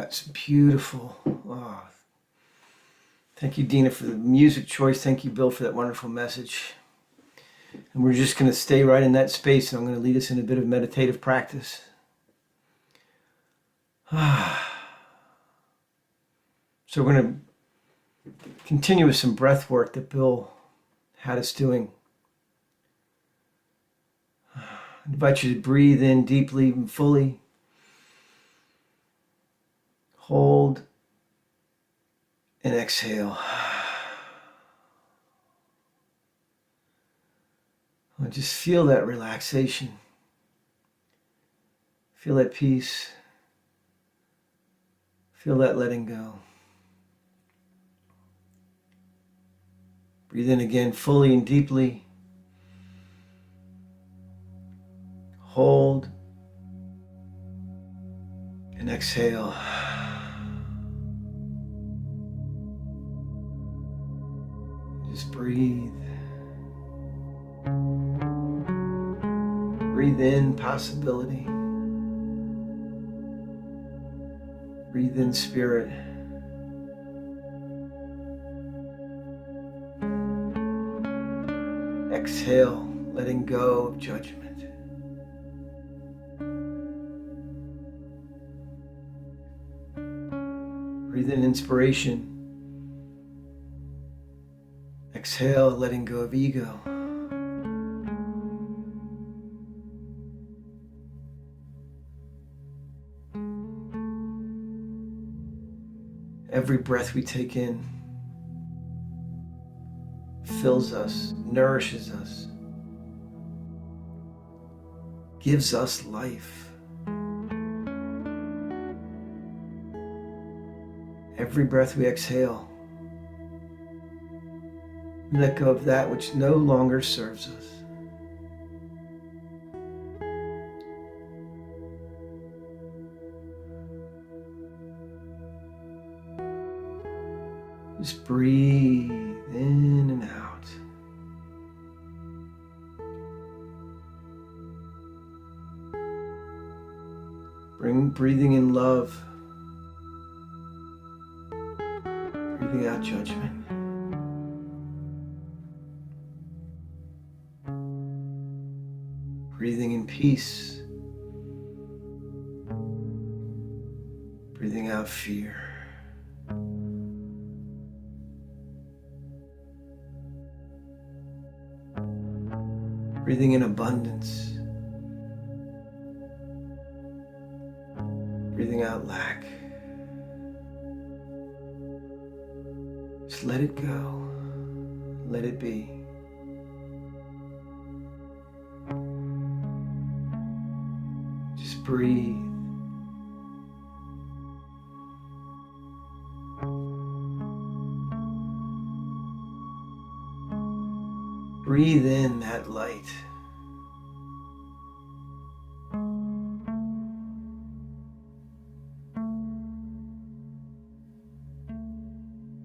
That's beautiful. Oh, thank you, Dina, for the music choice. Thank you, Bill, for that wonderful message. And we're just going to stay right in that space, and I'm going to lead us in a bit of meditative practice. So we're going to continue with some breath work that Bill had us doing. I invite you to breathe in deeply and fully. Hold and exhale. Just feel that relaxation. Feel that peace. Feel that letting go. Breathe in again fully and deeply. Hold and exhale. Just breathe. Breathe in possibility. Breathe in spirit. Exhale, letting go of judgment. Breathe in inspiration. Exhale, letting go of ego. Every breath we take in fills us, nourishes us, gives us life. Every breath we exhale, we let go of that which no longer serves us. Just breathe in and out. Breathing in love. Breathing out judgment. Breathing in peace. Breathing out fear. Breathing in abundance. Breathing out lack. Just let it go. Let it be. Just breathe. Breathe in that light.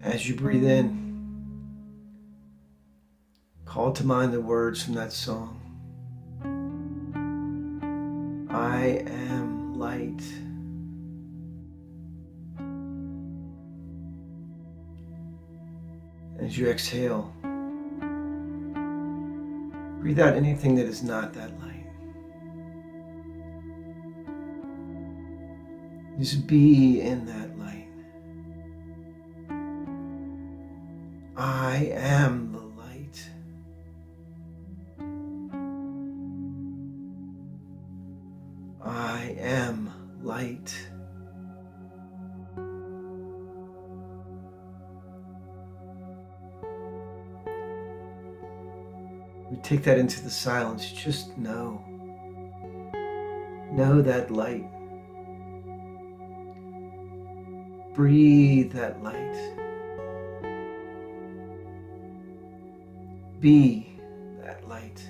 As you breathe in, call to mind the words from that song. I am light. As you exhale, breathe out anything that is not that light. Just be in that light. I am the light. I am light. We take that into the silence. Just know. Know that light. Breathe that light. Be that light.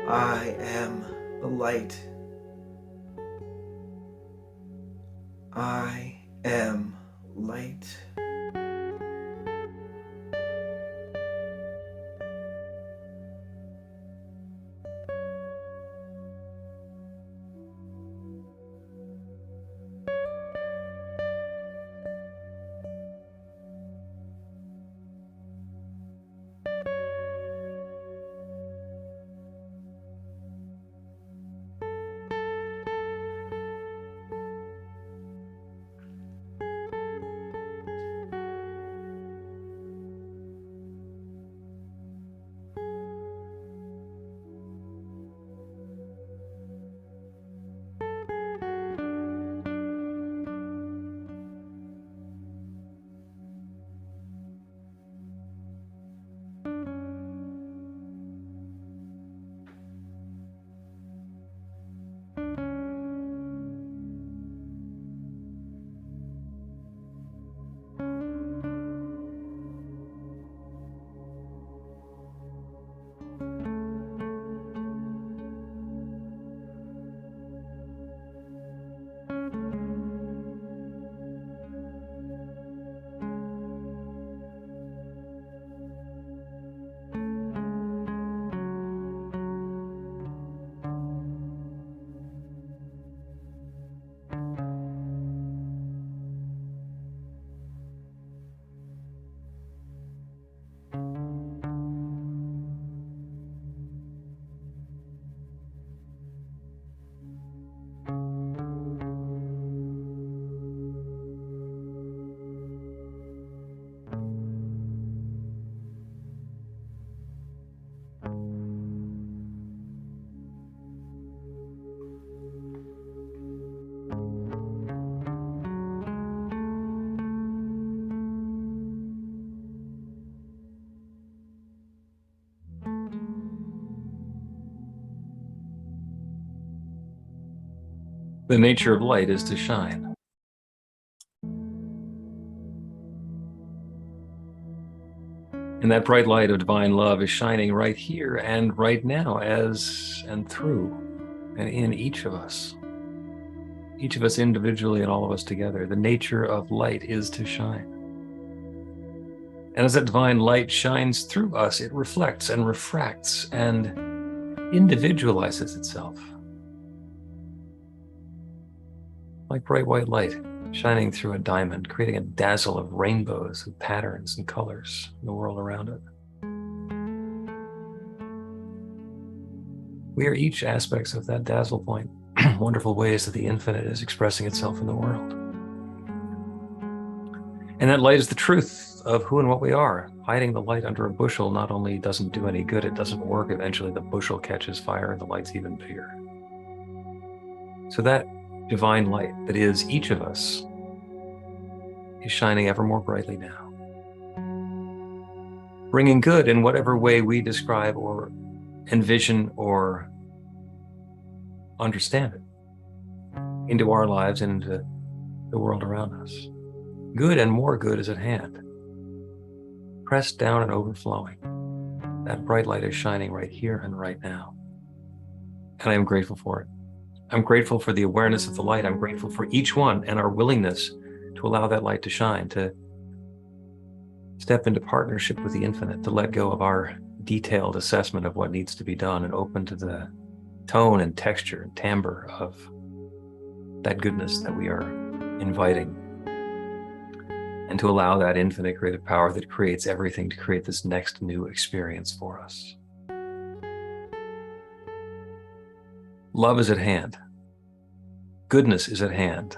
I am the light. I am light. The nature of light is to shine. And that bright light of divine love is shining right here and right now, as and through and in each of us individually and all of us together. The nature of light is to shine. And as that divine light shines through us, it reflects and refracts and individualizes itself. Like bright white light shining through a diamond, creating a dazzle of rainbows and patterns and colors in the world around it. We are each aspects of that dazzle point, wonderful ways that the infinite is expressing itself in the world. And that light is the truth of who and what we are. Hiding the light under a bushel not only doesn't do any good, it doesn't work. Eventually the bushel catches fire and the light's even bigger. So that divine light that is each of us is shining ever more brightly now, bringing good in whatever way we describe or envision or understand it into our lives and into the world around us. Good and more good is at hand, pressed down and overflowing. That bright light is shining right here and right now, and I am grateful for it. I'm grateful for the awareness of the light. I'm grateful for each one and our willingness to allow that light to shine, to step into partnership with the infinite, to let go of our detailed assessment of what needs to be done and open to the tone and texture and timbre of that goodness that we are inviting, and to allow that infinite creative power that creates everything to create this next new experience for us. Love is at hand. Goodness is at hand.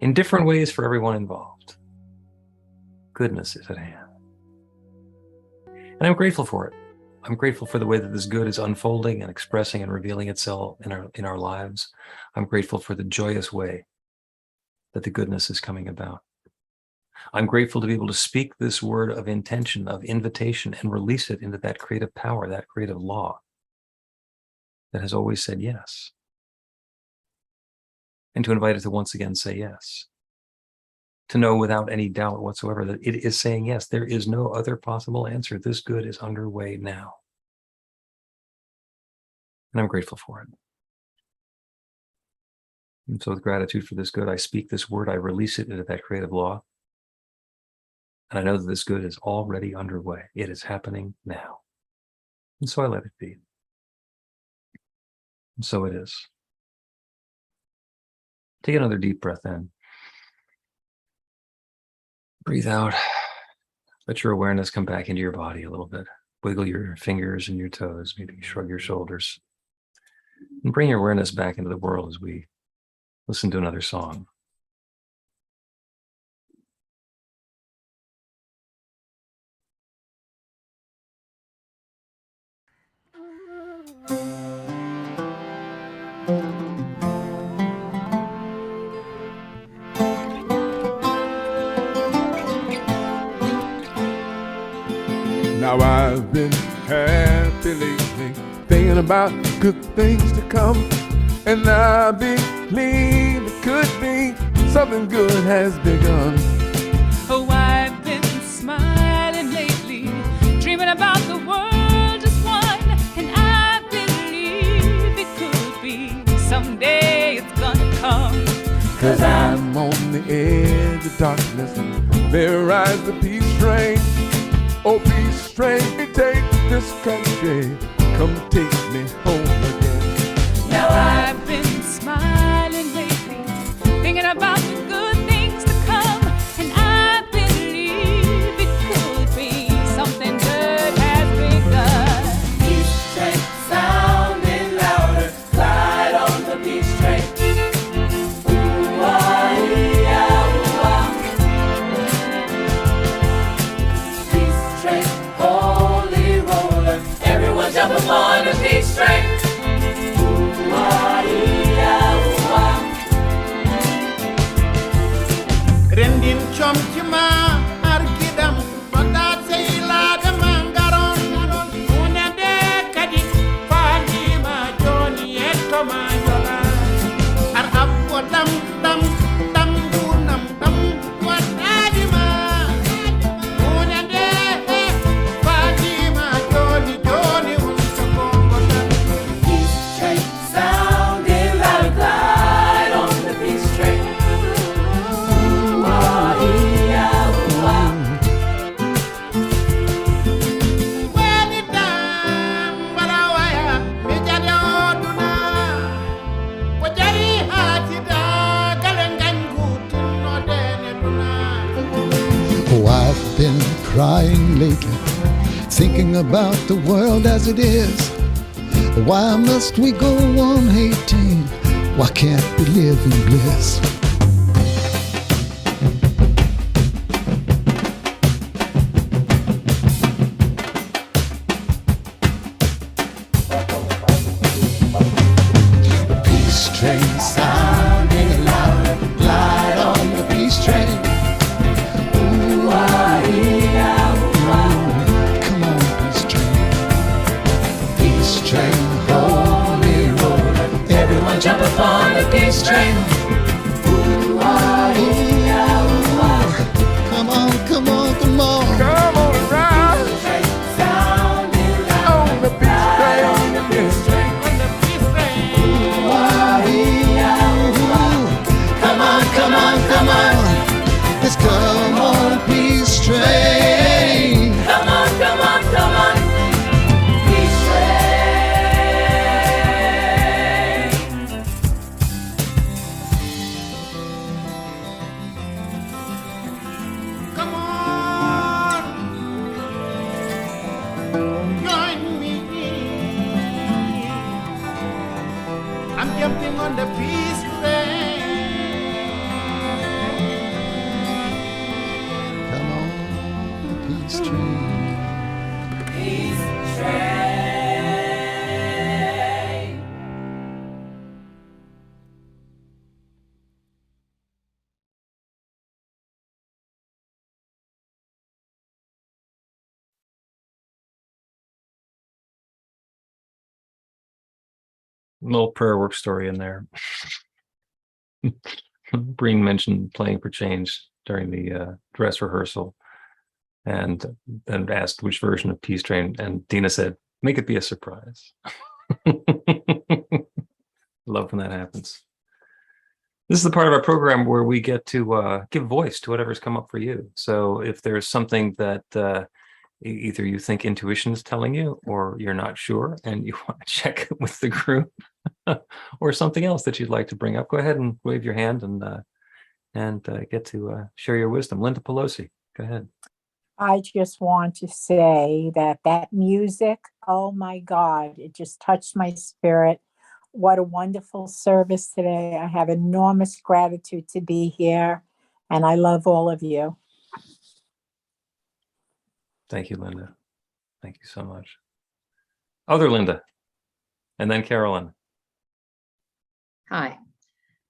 In different ways for everyone involved. Goodness is at hand. And I'm grateful for it. I'm grateful for the way that this good is unfolding and expressing and revealing itself in our lives. I'm grateful for the joyous way that the goodness is coming about. I'm grateful to be able to speak this word of intention, of invitation, and release it into that creative power, that creative law that has always said yes. And to invite it to once again say yes. To know without any doubt whatsoever that it is saying yes. There is no other possible answer. This good is underway now. And I'm grateful for it. And so with gratitude for this good, I speak this word, I release it into that creative law. And I know that this good is already underway. It is happening now. And so I let it be. And so it is. Take another deep breath in. Breathe out. Let your awareness come back into your body a little bit. Wiggle your fingers and your toes, maybe shrug your shoulders. And bring your awareness back into the world as we listen to another song. Now I've been happy lately, thinking about good things to come, and I believe it could be something good has begun. Oh, I've been smiling lately, dreaming about the world just one, and I believe it could be someday it's gonna come. 'Cause I'm on the edge of darkness, and there rides the peace train. Oh, peace train, take this country, come take me home again. Now I've been smiling lately, thinking about the good things to come, and I believe it could be something good has begun. Peace train sounding louder, slide on the peace train. Jump upon a peace train. Rendin chomtima arkidam fada sayla de mangaron unade kadi fadi ma joni etto ma jola crying lately, thinking about the world as it is. Why must we go on hating? Why can't we live in bliss? Peace train sounding loud, glide on the peace train. Ooh, ah, come on, peace train. Peace train, holy road. Everyone jump upon the peace train. Ooh, ah, come on, come on, come on. Come on and ride on the peace train. Come on, come on, come on. Let's come on, peace train. Come on, come on, come on. Peace Come on, join me. I'm jumping on the peace train. Come on, peace train. Peace train. Little prayer work story in there. Breen mentioned playing for change during the dress rehearsal, and then asked which version of Peace Train, and Dina said, "Make it be a surprise." Love when that happens. This is the part of our program where we get to give voice to whatever's come up for you. So if there's something that either you think intuition is telling you, or you're not sure and you want to check with the group, or something else that you'd like to bring up, go ahead and wave your hand and get to share your wisdom. Linda Pelosi, go ahead. I just want to say that music, oh my God, it just touched my spirit. What a wonderful service today. I have enormous gratitude to be here, and I love all of you. Thank you, Linda. Thank you so much. Other Linda, and then Carolyn. Hi.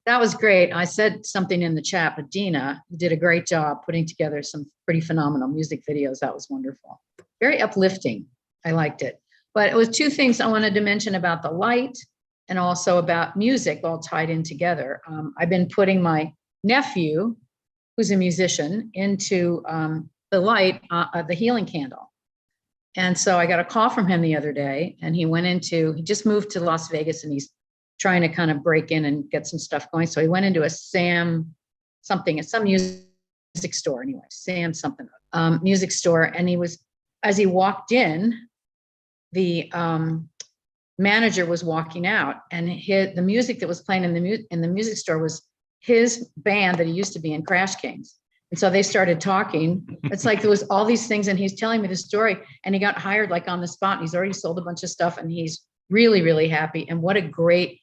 That was great. I said something in the chat, but Dina, you did a great job putting together some pretty phenomenal music videos. That was wonderful. Very uplifting. I liked it. But it was two things I wanted to mention about the light and also about music all tied in together. I've been putting my nephew, who's a musician, into the light, the healing candle. And so I got a call from him the other day, and he just moved to Las Vegas, and he's trying to kind of break in and get some stuff going. So he went into some music store anyway, music store. And as he walked in, the manager was walking out, and the music that was playing in the music store was his band that he used to be in, Crash Kings. And so they started talking. It's like there was all these things, and he's telling me the story, and he got hired like on the spot, and he's already sold a bunch of stuff, and he's really, really happy. And what a great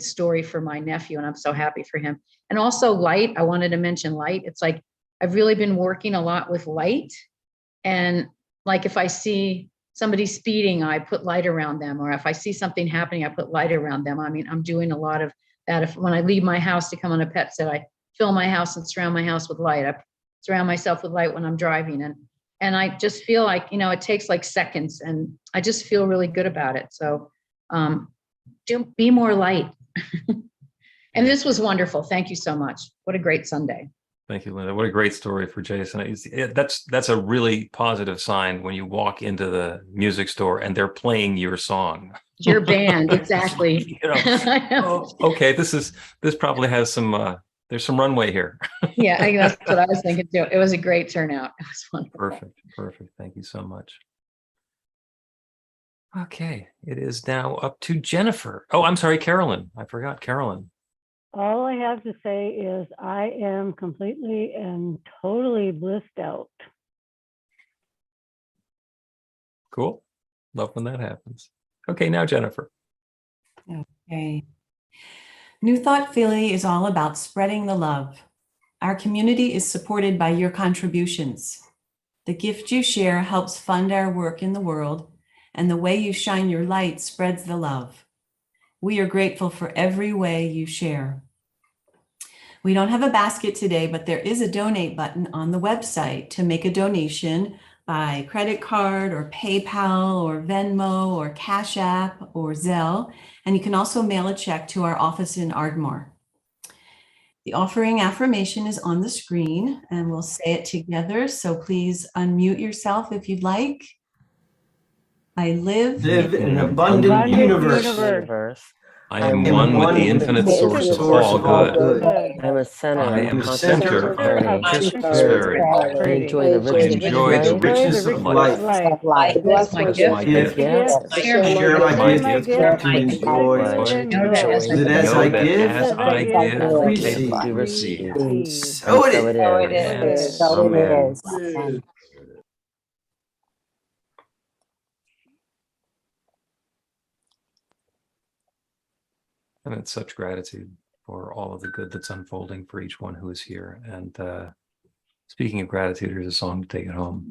story for my nephew. And I'm so happy for him. And also light. I wanted to mention light. It's like, I've really been working a lot with light. And like, if I see somebody speeding, I put light around them. Or if I see something happening, I put light around them. I mean, I'm doing a lot of that. When I leave my house to come on a pet set, I fill my house and surround my house with light. I surround myself with light when I'm driving. And I just feel like, it takes like seconds, and I just feel really good about it. So be more light. And this was wonderful. Thank you so much. What a great Sunday. Thank you, Linda. What a great story for Jason. That's a really positive sign when you walk into the music store and they're playing your song. Your band, exactly. Okay, this probably has there's some runway here. Yeah, I think that's what I was thinking too. It was a great turnout. It was wonderful. Perfect. Thank you so much. Okay, it is now up to Jennifer. Oh, I'm sorry, Carolyn. I forgot Carolyn. All I have to say is I am completely and totally blissed out. Cool. Love when that happens. Okay, now Jennifer. Okay. New Thought Philly is all about spreading the love. Our community is supported by your contributions. The gift you share helps fund our work in the world, and the way you shine your light spreads the love. We are grateful for every way you share. We don't have a basket today, but there is a donate button on the website to make a donation by credit card or PayPal or Venmo or Cash App or Zelle. And you can also mail a check to our office in Ardmore. The offering affirmation is on the screen and we'll say it together. So please unmute yourself if you'd like. I live in an abundant universe. I am one with the infinite source of all good. I'm a center. I am of a center of conscious prosperity. I enjoy the richness of life. That's my gift. Share my gift to enjoy. That as I give, receive. So it is. So it is. And it's such gratitude for all of the good that's unfolding for each one who is here. And speaking of gratitude, here's a song to take it home.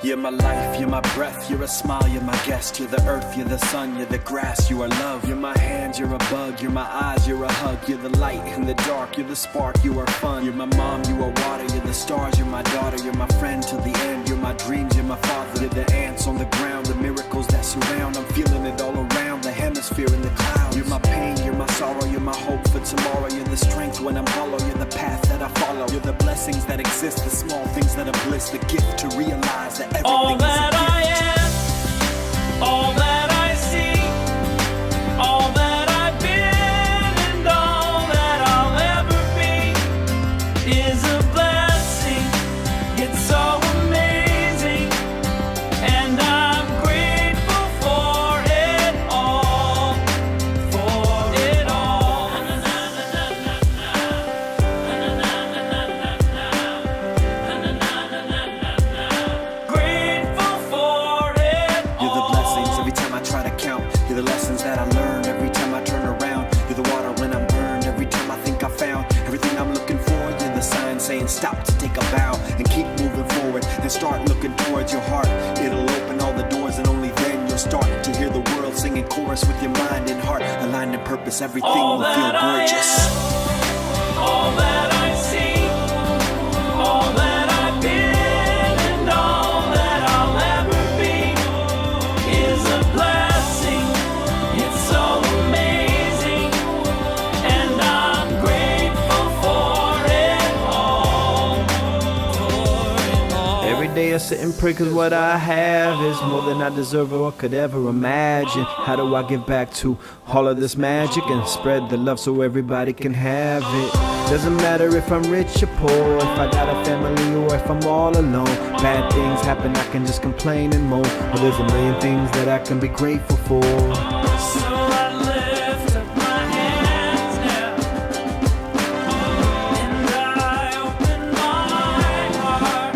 You're my life, you're my breath, you're a smile, you're my guest. You're the earth, you're the sun, you're the grass, you are love. You're my hands, you're a bug, you're my eyes, you're a hug. You're the light in the dark, you're the spark, you are fun. You're my mom, you are water, you're the stars, you're my daughter. You're my friend till the end, you're my dreams, you're my father. You're the ants on the ground, the miracles that surround. I'm feeling it all around, the hemisphere in the clouds. You're my pain, you're my sorrow, you're my hope for tomorrow. You're the strength when I'm hollow, you're the path that I follow. You're the blessings that exist, the small things that are bliss. The gift to realize that everything all is a that gift. I am, all that I see, all that I've been, and all that I'll ever be is a blessing. It's so amazing, and I'm grateful for it all, for it all. Grateful for it You're the blessings every time I try to count. You're the lessons that I learned every time I turn around. You're the water when I'm burned every time I think I found everything I'm looking for. You're the sign saying stop to take a bow and keep moving forward and start looking towards your heart. It'll open all the doors and only then you'll start to hear the world singing chorus with your mind and heart. Aligned in purpose, everything will feel gorgeous. all that I see, all that I've been, and all that I'll ever be is a blessing. It's so amazing, and I'm grateful for it all, Every day I sit and pray cause what I have is more than I deserve or could ever imagine. How do I give back to all of this magic and spread the love so everybody can have it? Doesn't matter if I'm rich or poor, if I got a family or if I'm all alone. Bad things happen, I can just complain and moan. Well, there's a million things that I can be grateful for. So I lift up my hands now, and I open my heart,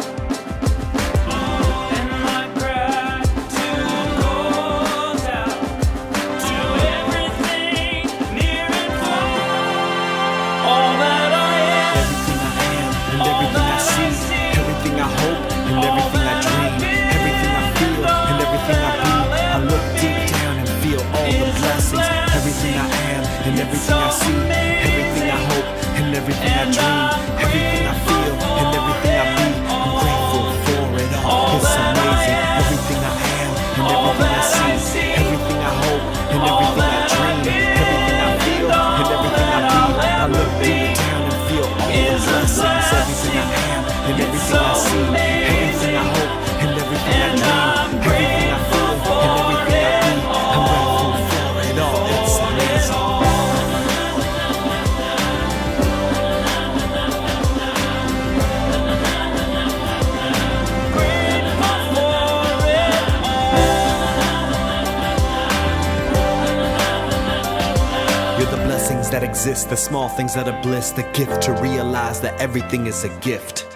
and my gratitude goes out to everything near and far. All that I am, And everything I see, everything I hope, and everything I dream, everything I feel, and everything I be. I look deep down and feel all the blessings. Everything I am, and everything I see, everything I hope, and everything I dream, everything I feel, and everything I be. I'm grateful for it all. It's amazing. Everything I am, and everything I see, everything I hope, and everything I dream, everything I feel, and everything I be. I look deep down and feel all the blessings. Everything I am, and everything I see, everything I hope, and everything I dream, everything I feel, and everything I be. I'm grateful for it all. It's amazing. that exist, the small things that are bliss, the gift to realize that everything is a gift.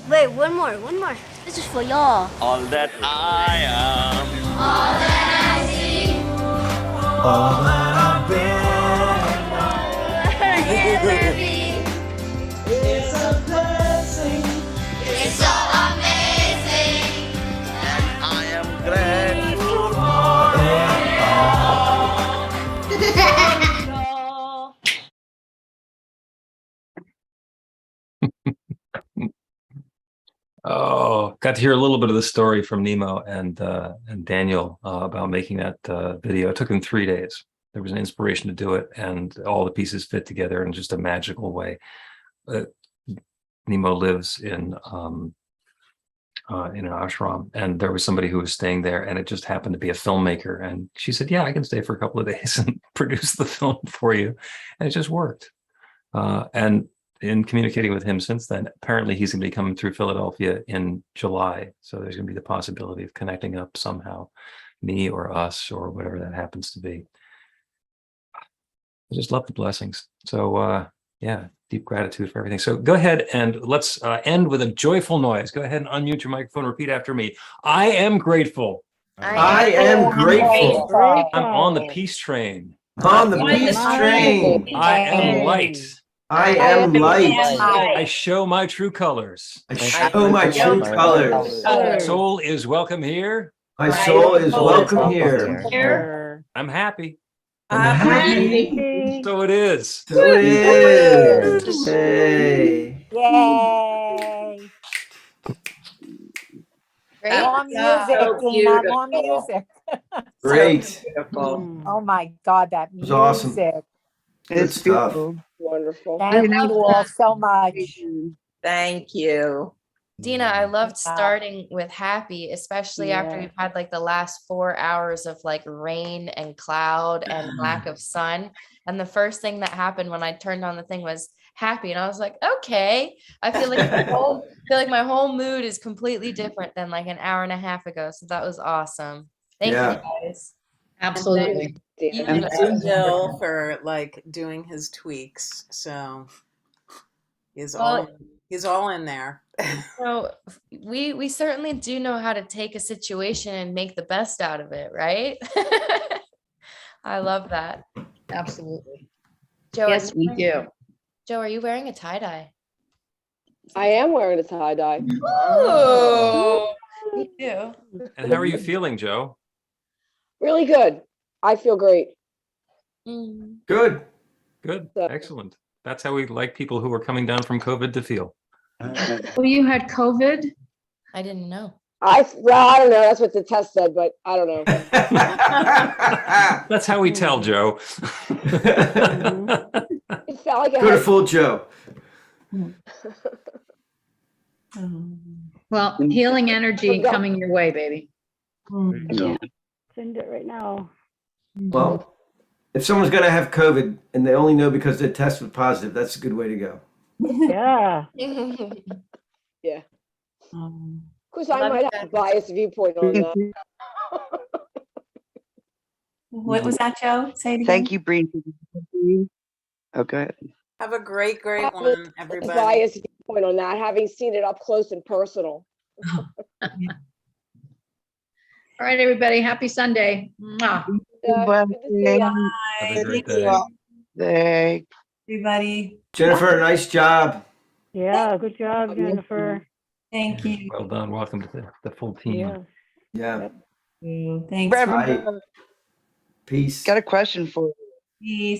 Wait, one more. This is for y'all. All that I am. All that I see. All that I've been. It's a blessing. It's so amazing. And I am grateful Oh, got to hear a little bit of the story from Nemo and Daniel about making that video. It took them 3 days. There was an inspiration to do it, and all the pieces fit together in just a magical way. Nemo lives in an ashram, and there was somebody who was staying there, and it just happened to be a filmmaker. And she said, "Yeah, I can stay for a couple of days and produce the film for you," and it just worked. And in communicating with him since then, apparently he's going to be coming through Philadelphia in July. So there's going to be the possibility of connecting up somehow, me or us or whatever that happens to be. I just love the blessings. So yeah, deep gratitude for everything. So go ahead and let's end with a joyful noise. Go ahead and unmute your microphone. Repeat after me. I am grateful. I am grateful. I'm on the peace train. On the peace train. I am light. I am light. I show my true colors. I show my true colors. My soul is welcome here. My soul is welcome here. I'm happy. I'm happy. So it is. So it is. Hey. Yay! Great. More music, Dina. More music. Great. Oh my God, that was music. awesome. It's stuff. beautiful. Wonderful. Thank you all so much. Thank you. Dina, I loved starting with happy, especially after Yeah. we've had like the last 4 hours of like rain and cloud and lack of sun. And the first thing that happened when I turned on the thing was happy. And I was like, okay, I feel like my whole mood is completely different than like an hour and a half ago. So that was awesome. Thank you guys. Absolutely. And thank Bill for like doing his tweaks. So he's all in there. So we certainly do know how to take a situation and make the best out of it, right? I love that. Absolutely. Joe, Yes, we do. Joe, are you wearing a tie-dye? I am wearing a tie-dye. Oh, me too. And how are you feeling, Joe? Really good. I feel great. Good. Good. Excellent. That's how we like people who are coming down from COVID to feel. Well, you had COVID? I didn't know. I don't know. That's what the test said, but I don't know. That's how we tell, Joe. It felt like it Could have had, fooled Joe. Well, healing energy coming your way, baby. Yeah. Send it right now. Well, if someone's going to have COVID and they only know because their test was positive, that's a good way to go. Yeah. yeah. Of course, I might have a biased viewpoint on that. What was that, Joe? Say it again. Thank you, Breen. Oh, go ahead. Have a great I have one, a everybody. biased viewpoint on that, having seen it up close and personal. All right, everybody. Happy Sunday. Mwah. Have a great day. Everybody. Jennifer, nice job. Yeah, good job, Jennifer. Thank you. Well done. Welcome to the full team. Yeah. Thanks. Bye. Peace. Got a question for you. Peace.